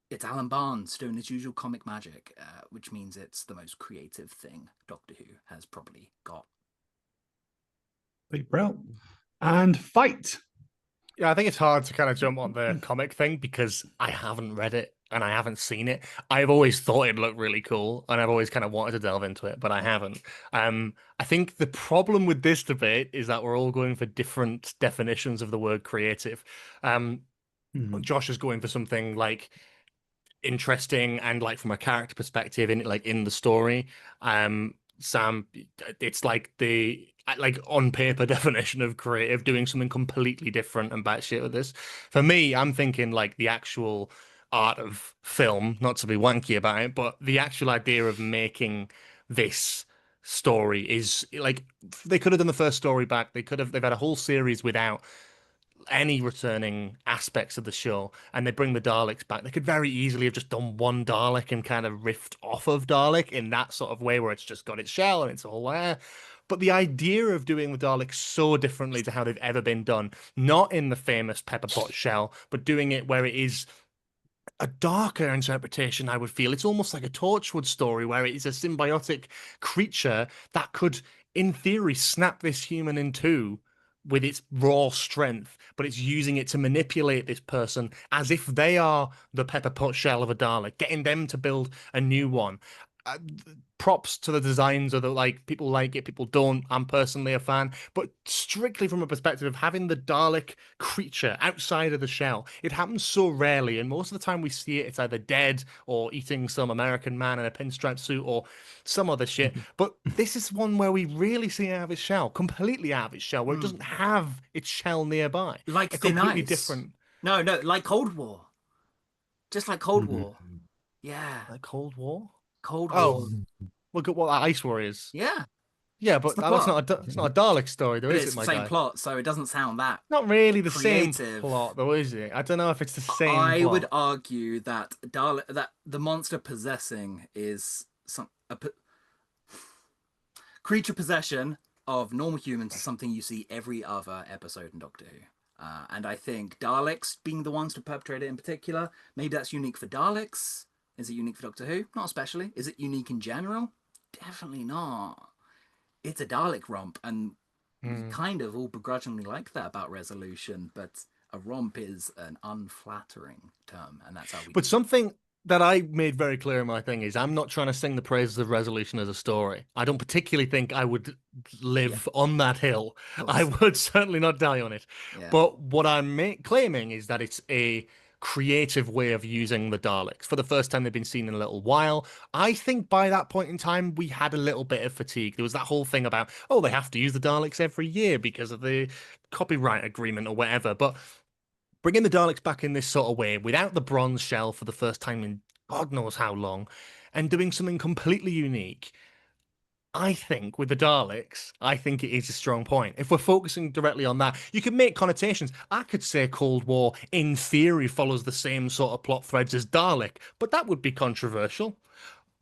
It's Alan Barnes doing his usual comic magic, which means it's the most creative thing Doctor Who has probably got. Big bro. And fight. Yeah, I think it's hard to kind of jump on the comic thing because I haven't read it and I haven't seen it. I've always thought it looked really cool and I've always kind of wanted to delve into it, but I haven't. I think the problem with this debate is that we're all going for different definitions of the word creative. Josh is going for something like interesting and like from a character perspective in the story. Sam, it's like the on paper definition of creative, doing something completely different and batshit with this. For me, I'm thinking like the actual art of film, not to be wanky about it, but the actual idea of making this story is like they could have done the first story back. They've had a whole series without any returning aspects of the show, and they bring the Daleks back. They could very easily have just done one Dalek and kind of riffed off of Dalek in that sort of way where it's just got its shell and it's all there. But the idea of doing the Daleks so differently to how they've ever been done, not in the famous Pepper Pot shell, but doing it where it is a darker interpretation, I would feel. It's almost like a Torchwood story where it is a symbiotic creature that could, in theory, snap this human in two with its raw strength, but it's using it to manipulate this person as if they are the Pepper Pot shell of a Dalek, getting them to build a new one. Props to the designs of people like it, people don't. I'm personally a fan, but strictly from a perspective of having the Dalek creature outside of the shell, it happens so rarely, and most of the time we see it, it's either dead or eating some American man in a pinstripe suit or some other shit. But this is one where we really see it out of its shell, completely out of its shell, where it doesn't have its shell nearby. Like a Thin completely Ice. different. No, like Cold War. Just like Cold War. Yeah. Like Cold War? Cold War. Oh, Look at what Ice Warriors. Yeah, Yeah, but the that's plot. it's not a Dalek story, though, but is it's it, the my same guy? plot, so it doesn't sound that Not really the same creative. plot, though, is it? I don't know if it's the same I plot. would argue that that the monster possessing is creature possession of normal humans is something you see every other episode in Doctor Who. And I think Daleks being the ones to perpetrate it in particular, maybe that's unique for Daleks. Is it unique for Doctor Who? Not especially. Is it unique in general? Definitely not. It's a Dalek romp, and we kind of all begrudgingly like that about Resolution, but a romp is an unflattering term, and that's how we. But something that I made very clear in my thing is I'm not trying to sing the praises of Resolution as a story. I don't particularly think I would live on that hill. I would certainly not die on it. Yeah. But what I'm claiming is that it's a creative way of using the Daleks. For the first time they've been seen in a little while. I think by that point in time, we had a little bit of fatigue. There was that whole thing about, oh, they have to use the Daleks every year because of the copyright agreement or whatever. But bringing the Daleks back in this sort of way, without the bronze shell for the first time in God knows how long, and doing something completely unique, I think with the Daleks, I think it is a strong point. If we're focusing directly on that, you can make connotations. I could say Cold War, in theory, follows the same sort of plot threads as Dalek, but that would be controversial.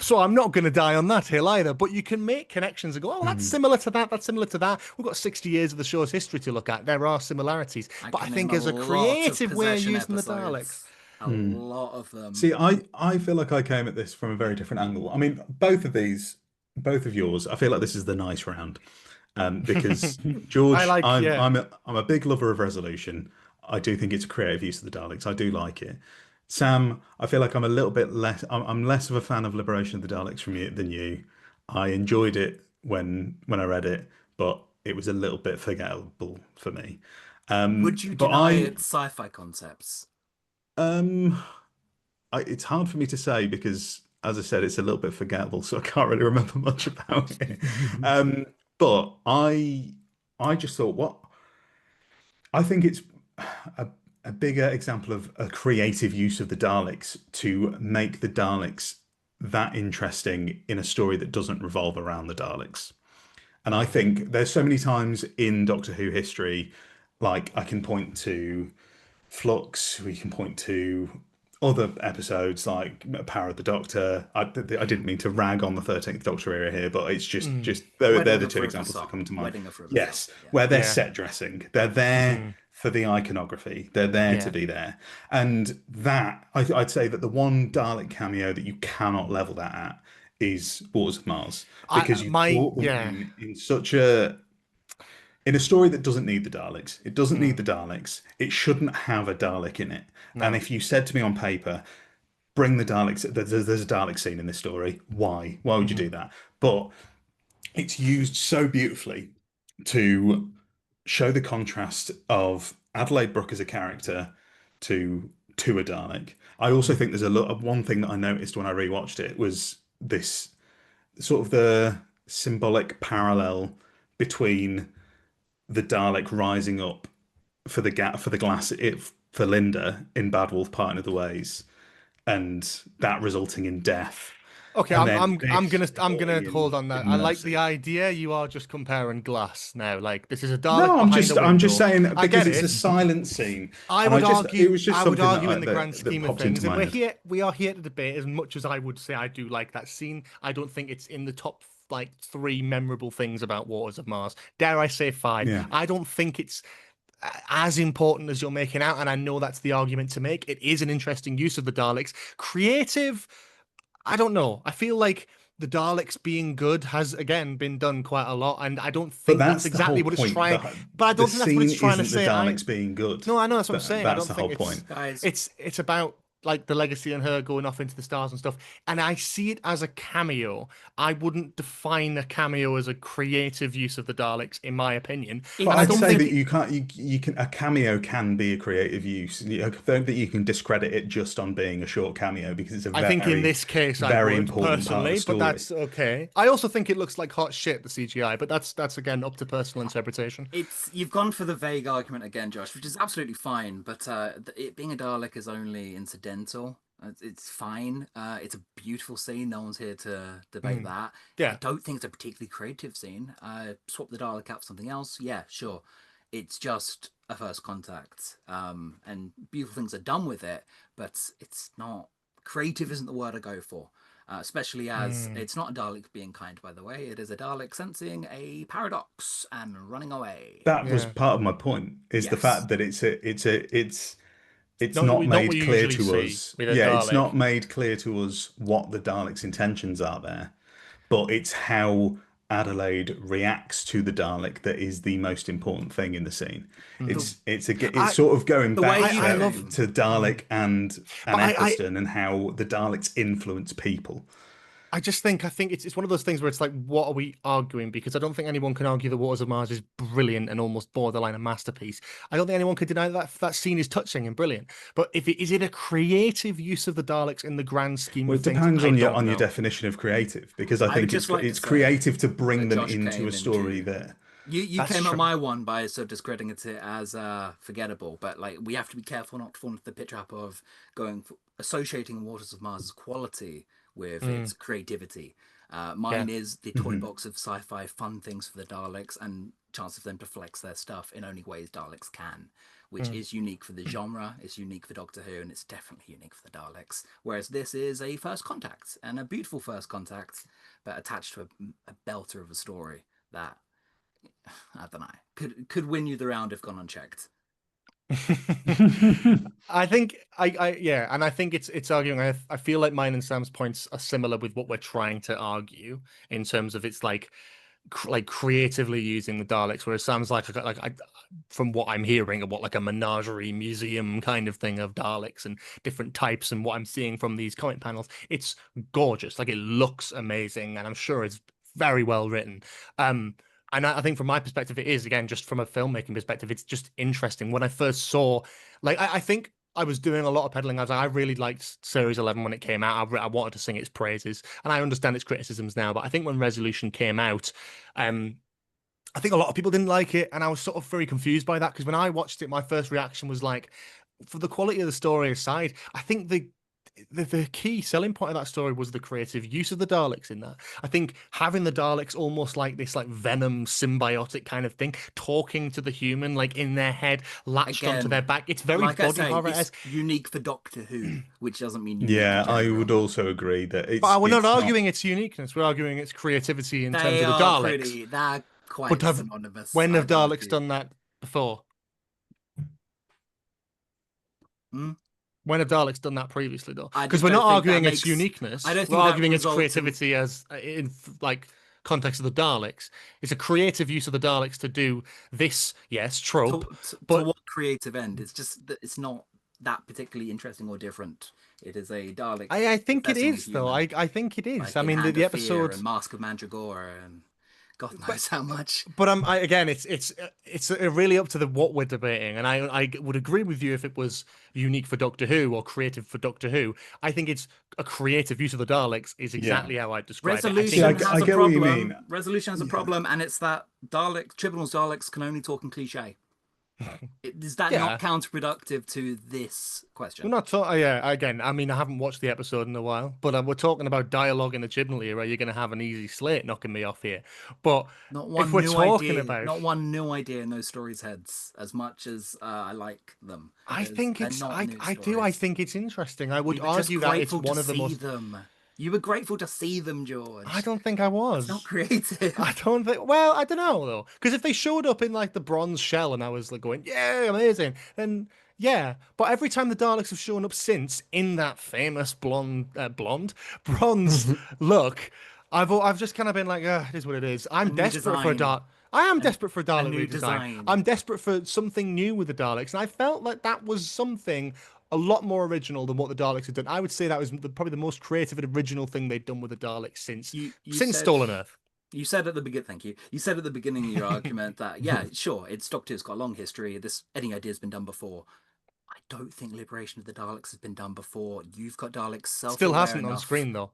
So I'm not going to die on that hill either, but you can make connections and go, oh, that's similar to that, that's similar to that. We've got 60 years of the show's history to look at. There are similarities. But I think as a creative way of using the Daleks. A lot of them. See, I feel like I came at this from a very different angle. I mean, both of yours, I feel like this is the nice round. Because George, I'm a big lover of Resolution. I do think it's a creative use of the Daleks. I do like it. Sam, I feel like I'm a little bit less. I'm less of a fan of Liberation of the Daleks from you than you. I enjoyed it when I read it, but it was a little bit forgettable for me. Would you deny its sci-fi concepts? It's hard for me to say because, as I said, it's a little bit forgettable, so I can't really remember much about it. But I just thought, what? I think it's a bigger example of a creative use of the Daleks to make the Daleks that interesting in a story that doesn't revolve around the Daleks. And I think there's so many times in Doctor Who history, like I can point to Flux, we can point to other episodes like Power of the Doctor. I didn't mean to rag on the 13th Doctor era here, but it's just they're the two examples that come to mind. Yes, where they're set dressing. They're there for the iconography. They're there to be there. And that, I'd say that the one Dalek cameo that you cannot level that at is Waters of Mars. Because you brought them in such a... In a story that doesn't need the Daleks, it doesn't need the Daleks, it shouldn't have a Dalek in it. No. And if you said to me on paper, bring the Daleks, there's a Dalek scene in this story, why? Why would you do that? But it's used so beautifully to show the contrast of Adelaide Brooke as a character to a Dalek. I also think there's one thing that I noticed when I rewatched it was this sort of the symbolic parallel between the Dalek rising up for the glass for Linda in Bad Wolf Part of the Ways, and that resulting in death. Okay, I'm gonna hold on that. I like the idea. You are just comparing glass now. Like this is a Dalek. No, I'm just saying because it's a silent scene. I would argue in the grand scheme of things, and we are here to debate. As much as I would say I do like that scene, I don't think it's in the top like 3 memorable things about Waters of Mars. Dare I say 5? Yeah. I don't think it's as important as you're making out, and I know that's the argument to make. It is an interesting use of the Daleks. Creative, I don't know. I feel like the Daleks being good has again been done quite a lot, and I don't think that's exactly what it's trying. But I don't think that's what it's trying to say. The Daleks being good. No, I know that's what I'm saying. That's the whole point. It's about like the legacy and her going off into the stars and stuff, and I see it as a cameo. I wouldn't define a cameo as a creative use of the Daleks, in my opinion. But I'd say that you can't. You can. A cameo can be a creative use. I don't think you can discredit it just on being a short cameo because it's a very, I think in this case, very I would important personally, part of the story. But that's okay. I also think it looks like hot shit, the CGI, but that's again up to personal interpretation. You've gone for the vague argument again, Josh, which is absolutely fine. But it being a Dalek is only incidental. It's fine. It's a beautiful scene. No one's here to debate that. Yeah. I don't think it's a particularly creative scene. Swap the Dalek out for something else. Yeah, sure. It's just a first contact. And beautiful things are done with it, but it's not creative. Isn't the word I go for. Especially as it's not a Dalek being kind, by the way. It is a Dalek sensing a paradox and running away. That was Yeah. part of my point. Is the Yes. fact that it's Not not what made we clear usually to see us. with a Yeah, it's Dalek. not made clear to us what the Daleks' intentions are there, but it's how Adelaide reacts to the Dalek that is the most important thing in the scene. It's sort of going the way back you to, love- to Dalek and I- Eccleston and how the Daleks influence people. I think it's one of those things where it's like, what are we arguing? Because I don't think anyone can argue that Waters of Mars is brilliant and almost borderline a masterpiece. I don't think anyone could deny that scene is touching and brilliant. But is it a creative use of the Daleks in the grand scheme Well, of it things? depends I on don't your know. definition of creative, because I I would think just like to it's say creative to bring that them Josh into came a story into- that. You That's came true. at my one by sort of discrediting it as forgettable, but like we have to be careful not to fall into the pit trap of associating Waters of Mars' quality with its creativity. Mine is the toy box of sci-fi fun things for the Daleks and chance of them to flex their stuff in only ways Daleks can, which is unique for the genre, it's unique for Doctor Who, and it's definitely unique for the Daleks. Whereas this is a first contact, and a beautiful first contact, but attached to a belter of a story that, I don't know, could win you the round if gone unchecked. I think and I think it's arguing. I feel like mine and Sam's points are similar with what we're trying to argue in terms of it's like creatively using the Daleks, whereas Sam's from what I'm hearing, what like a menagerie museum kind of thing of Daleks and different types, and what I'm seeing from these comic panels, it's gorgeous. Like, it looks amazing, and I'm sure it's very well written. And I think from my perspective, it is, again, just from a filmmaking perspective, it's just interesting. When I first saw, like, I think I was doing a lot of peddling. I really liked Series 11 when it came out. I wanted to sing its praises, and I understand its criticisms now. But I think when Resolution came out, I think a lot of people didn't like it, and I was sort of very confused by that, because when I watched it, my first reaction was like, for the quality of the story aside, I think the key selling point of that story was the creative use of the Daleks in that. I think having the Daleks almost like this like Venom symbiotic kind of thing, talking to the human like in their head, latched onto their back. It's very like body I say, horror. it's unique for Doctor Who, which doesn't mean unique Yeah, in I general. would also agree that it's. But we're not it's arguing its uniqueness. We're arguing its creativity in terms They of the are Daleks. they're quite But synonymous. when have I'd Daleks argue. done that before? Hmm? When have Daleks done that previously, though? I Because just we're not don't think arguing that its makes- uniqueness. I don't We're think that arguing its results in- creativity as in like context of the Daleks. It's a creative use of the Daleks to do this, yes, trope. to but what creative end? It's just that it's not that particularly interesting or different. It is a Dalek. I think it possessing a is, though. human, I think it is. like I in mean, Hand the of Fear episode. and Mask of Mandragora and God knows how much. But again, it's really up to what we're debating, and I would agree with you if it was unique for Doctor Who or creative for Doctor Who. I think it's a creative use of the Daleks is exactly how I describe it. Resolution I has get a what you problem. mean. Resolution has a problem, and it's that Tribunal's Daleks can only talk in cliche. Is that Yeah. not counterproductive to this question? We're not talking. Yeah, again, I mean, I haven't watched the episode in a while, but we're talking about dialogue in the Chibnall era. You're going to have an easy slate knocking me off here. But Not one if we're new talking idea. about, Not one new idea in those stories' heads. As much as I like them, I because think they're it's. not I new do. I stories. think it's interesting. I would You were just argue that it's grateful one to of the see most. them. You were grateful to see them, George. I don't think I was. It's not creative. I don't think. Well, I don't know though, because if they showed up in like the bronze shell and I was like going, "Yeah, amazing," then yeah. But every time the Daleks have shown up since in that famous bronze look, I've just kind of been like, it is what it is. I'm new desperate for a design. Dalek. I am desperate for a Dalek new redesign. design. I'm desperate for something new with the Daleks, and I felt like that was something a lot more original than what the Daleks had done. I would say that was probably the most creative and original thing they'd done with the Daleks since You since said- Stolen Earth. You said at the beginning, thank you. You said at the beginning of your argument that, yeah, sure, it's Doctor Who's got a long history. Any idea has been done before. I don't think Liberation of the Daleks has been done before. You've got Daleks Still hasn't on screen though.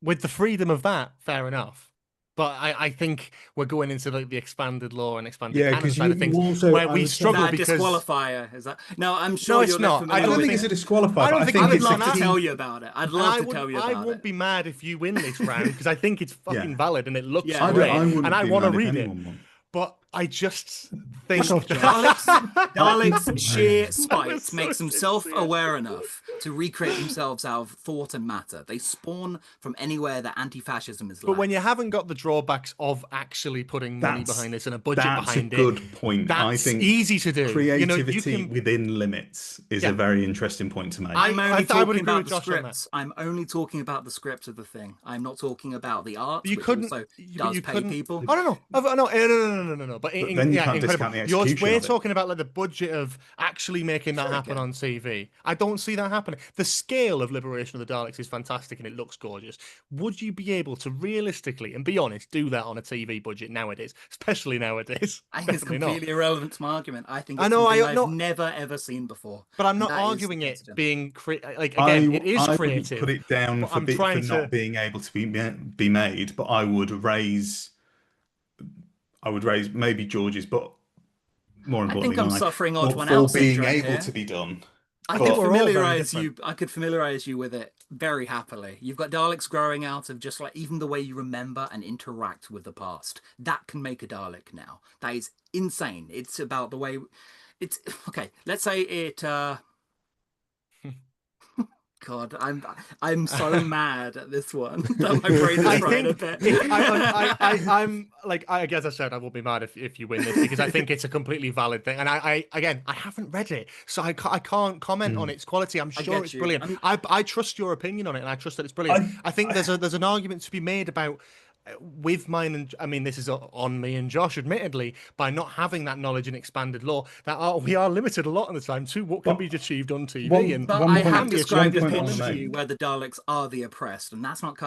With the freedom of that, fair enough. But I think we're going into like the expanded lore and expanded Yeah, canon 'cause side of you things, also- where I we would say- Is struggle that a because disqualifier? Is that no? I'm No, sure it's you're not. familiar I don't with think it. it's a disqualifier, I don't but I think think I would it's love a to key... tell you about it. I'd and love I to wouldn't, tell you I about won't it. be mad if you win this round because I think it's fucking Yeah. valid and it looks Yeah. great, I wouldn't and I be want to mad if read it. anyone won. But I just think off, Dalek's sheer was spite so makes them sincere. self-aware enough to recreate themselves out of thought and matter. They spawn from anywhere that anti-fascism is. But when you haven't got the drawbacks of actually putting money That's- behind this and a budget That's behind a good point. I that's think easy to do. You know, creativity you can. within limits is Yeah. a very interesting point to make. I'm I only th- I would talking agree about with the Josh on that. scripts. I'm only talking about the script of the thing. I'm not talking about the art, You which couldn't. also You, does you pay couldn't. people. Oh no. But, then you can't discount the execution We're of it. talking about like the budget of actually making that Sure happen again. on TV. I don't see that happening. The scale of Liberation of the Daleks is fantastic and it looks gorgeous. Would you be able to realistically and be honest do that on a TV budget nowadays, especially nowadays? I think it's Definitely completely irrelevant to my argument. I think I it's know, something I I've know- never ever seen before. But I'm And not that is the arguing it question. being like again, it is I creative. wouldn't put it down but for, I'm for trying not to. being able to be made, but I would raise maybe George's, but more I importantly, think I'm mine, suffering odd for one out being syndrome able here. to be done. I But could we're all very familiarize you. different. I could familiarize you with it very happily. You've got Daleks growing out of just like even the way you remember and interact with the past. That can make a Dalek now. That is insane. It's about the way. It's okay. Let's say it. God, I'm so mad at this one that my brain is I fried a think bit. I'm like I guess I said I won't be mad if you win this because I think it's a completely valid thing and I haven't read it so I can't comment on its quality. I'm sure get it's you. brilliant. I trust your opinion on it and I trust that it's brilliant. I think there's an argument to be made about with mine and I mean this is on me and Josh admittedly by not having that knowledge and expanded lore that we are limited a lot of the time to what can be achieved on TV and But One I point- have described this one point pitch to to make. you where the Daleks are the oppressed, and that's not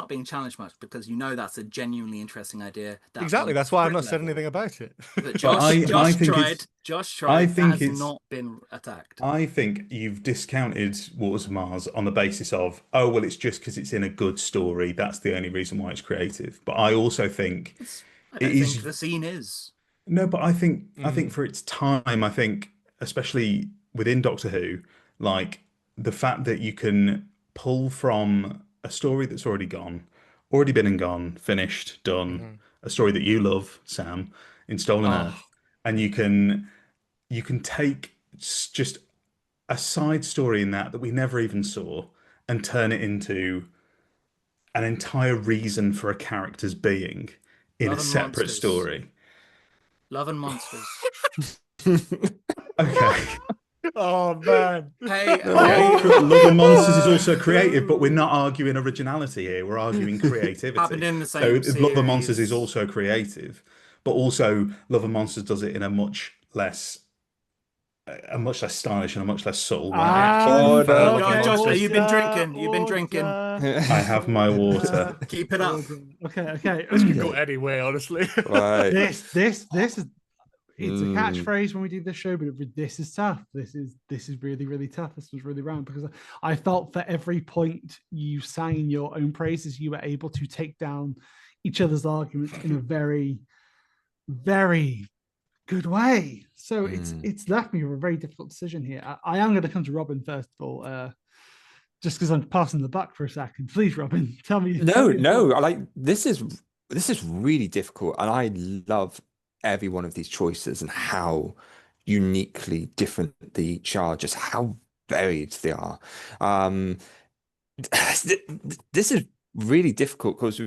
being challenged much because you know that's a genuinely interesting idea. exactly on that's why I've not script said level. anything about it. But Josh, I Josh think tried. it's- Josh tried. I think that has it's- not been attacked. I think you've discounted Waters of Mars on the basis of, oh, well, it's just because it's in a good story. That's the only reason why it's creative. But I also think I don't it is- think the scene is. no, but I think for its time, I think especially within Doctor Who, like the fact that you can pull from a story that's already been and gone, finished, done, a story that you love, Sam, in Stolen Earth, and you can take just a side story in that we never even saw and turn it into an entire reason for a character's being in Love a and separate Monsters. story. Love and Monsters. Okay. Oh man. Hey, Love and Monsters is also creative, but we're not arguing originality here. We're arguing creativity. Happened in the same so Love and Monsters is series. also creative, but also Love and Monsters does it in a much less stylish and a much less subtle way. Oh, no. Josh, Okay. you've been drinking. You've been drinking. I have my water. Keep it up. Okay. This could go anyway, honestly. Right. This is it's a catchphrase when we do this show, but this is tough. This is really, really tough. This was really round because I felt for every point you sang in your own praises, you were able to take down each other's arguments in a very, very good way. So it's left me with a very difficult decision here. I am going to come to Robin first of all, just because I'm passing the buck for a second. Please, Robin, tell me. No, I like this is really difficult, and I love every one of these choices and how uniquely different they each are, just how varied they are. This is really difficult because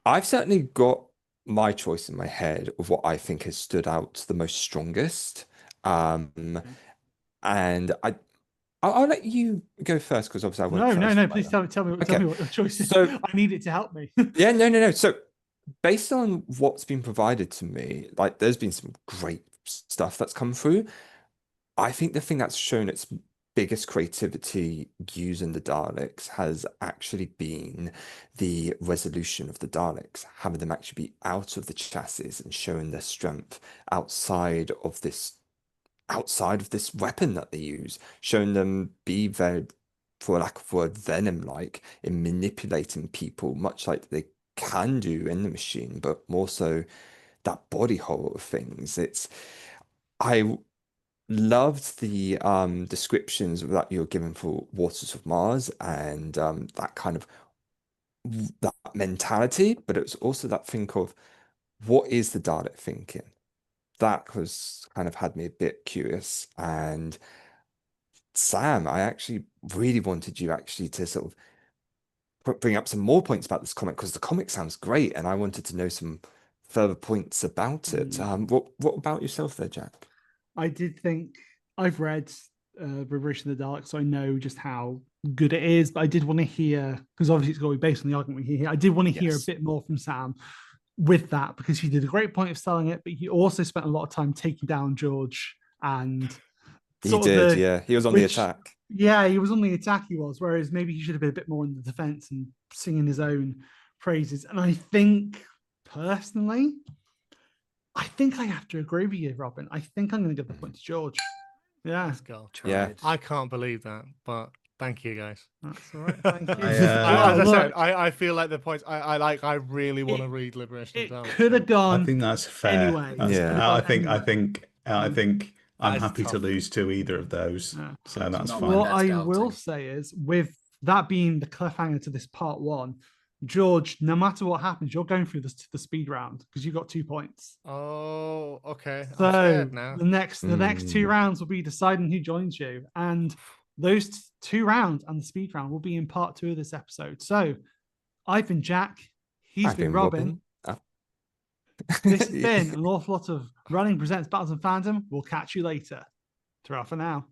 I've certainly got my choice in my head of what I think has stood out the most strongest. And I'll let you go first because obviously I went first. No. Please tell me what your choice is. So- I need it to help me. Yeah, no. So based on what's been provided to me, like there's been some great stuff that's come through. I think the thing that's shown its biggest creativity using the Daleks has actually been the resolution of the Daleks, having them actually be out of the chassis and showing their strength outside of this weapon that they use, showing them be very, for lack of word, venom-like in manipulating people, much like they can do in the machine, but more so that body horror of things. I loved the descriptions that you were given for Waters of Mars and that kind of that mentality, but it was also that think of what is the Dalek thinking? That was kind of had me a bit curious. And Sam, I actually really wanted you actually to sort of bring up some more points about this comic because the comic sounds great, and I wanted to know some further points about it. What about yourself there, Jack? I did think I've read Revolution of the Daleks, so I know just how good it is. But I did want to hear, because obviously it's going to be based on the argument we hear here. I did want to hear a bit more from Sam with that, because he did a great point of selling it, but he also spent a lot of time taking down George and He did, yeah. He was on the attack. Yeah, he was on the attack, he was, whereas maybe he should have been a bit more in the defense and singing his own praises. And I think, personally, I think I have to agree with you, Robin. I think I'm going to give the point to George. Yeah. Let's go. Yeah. I can't believe that, but thank you, guys. That's all right. Thank you. As I said, I feel like the points. I really want to read Liberation of the Daleks. Could have gone. I think that's fair. Anyway. I think I'm happy tough. to lose to either of those. Yeah. So that's not fine. What That's I doubting. will say is, with that being the cliffhanger to this part one, George, no matter what happens, you're going through the speed round because you got 2 points. Oh, okay. I'm So scared now. the next 2 rounds will be deciding who joins you, and those 2 rounds and the speed round will be in part 2 of this episode. So I've been Jack. He's been Robin. This has been an awful lot of Running Presents Battles and Fandom. We'll catch you later. Ta-ra for now.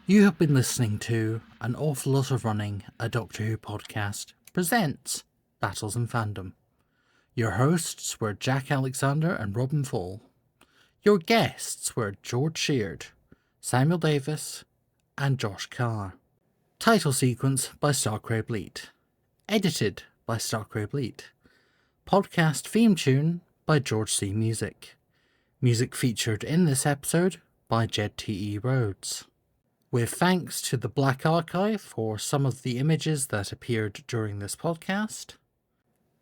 You have been listening to An Awful Lot of Running, a Doctor Who podcast, presents Battles and Fandom. Your hosts were Jack Alexander and Robin FOALE. Your guests were George Sheard, Samuel Davis, and Josh CARR. Title sequence by CRAIB-LEETE. Edited by CRAIB-LEETE. Podcast theme tune by George C. Music. Music featured in this episode by Jed T.E. Rhodes. With thanks to the Black Archive for some of the images that appeared during this podcast.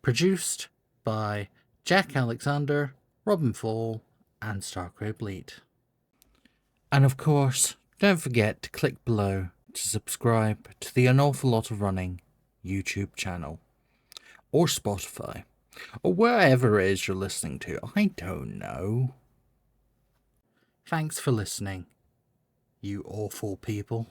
Produced by Jack Alexander, Robin FOALE, and CRAIB-LEETE. And of course, don't forget to click below to subscribe to the An Awful Lot of Running YouTube channel. Or Spotify. Or wherever it is you're listening to. I don't know. Thanks for listening, you awful people.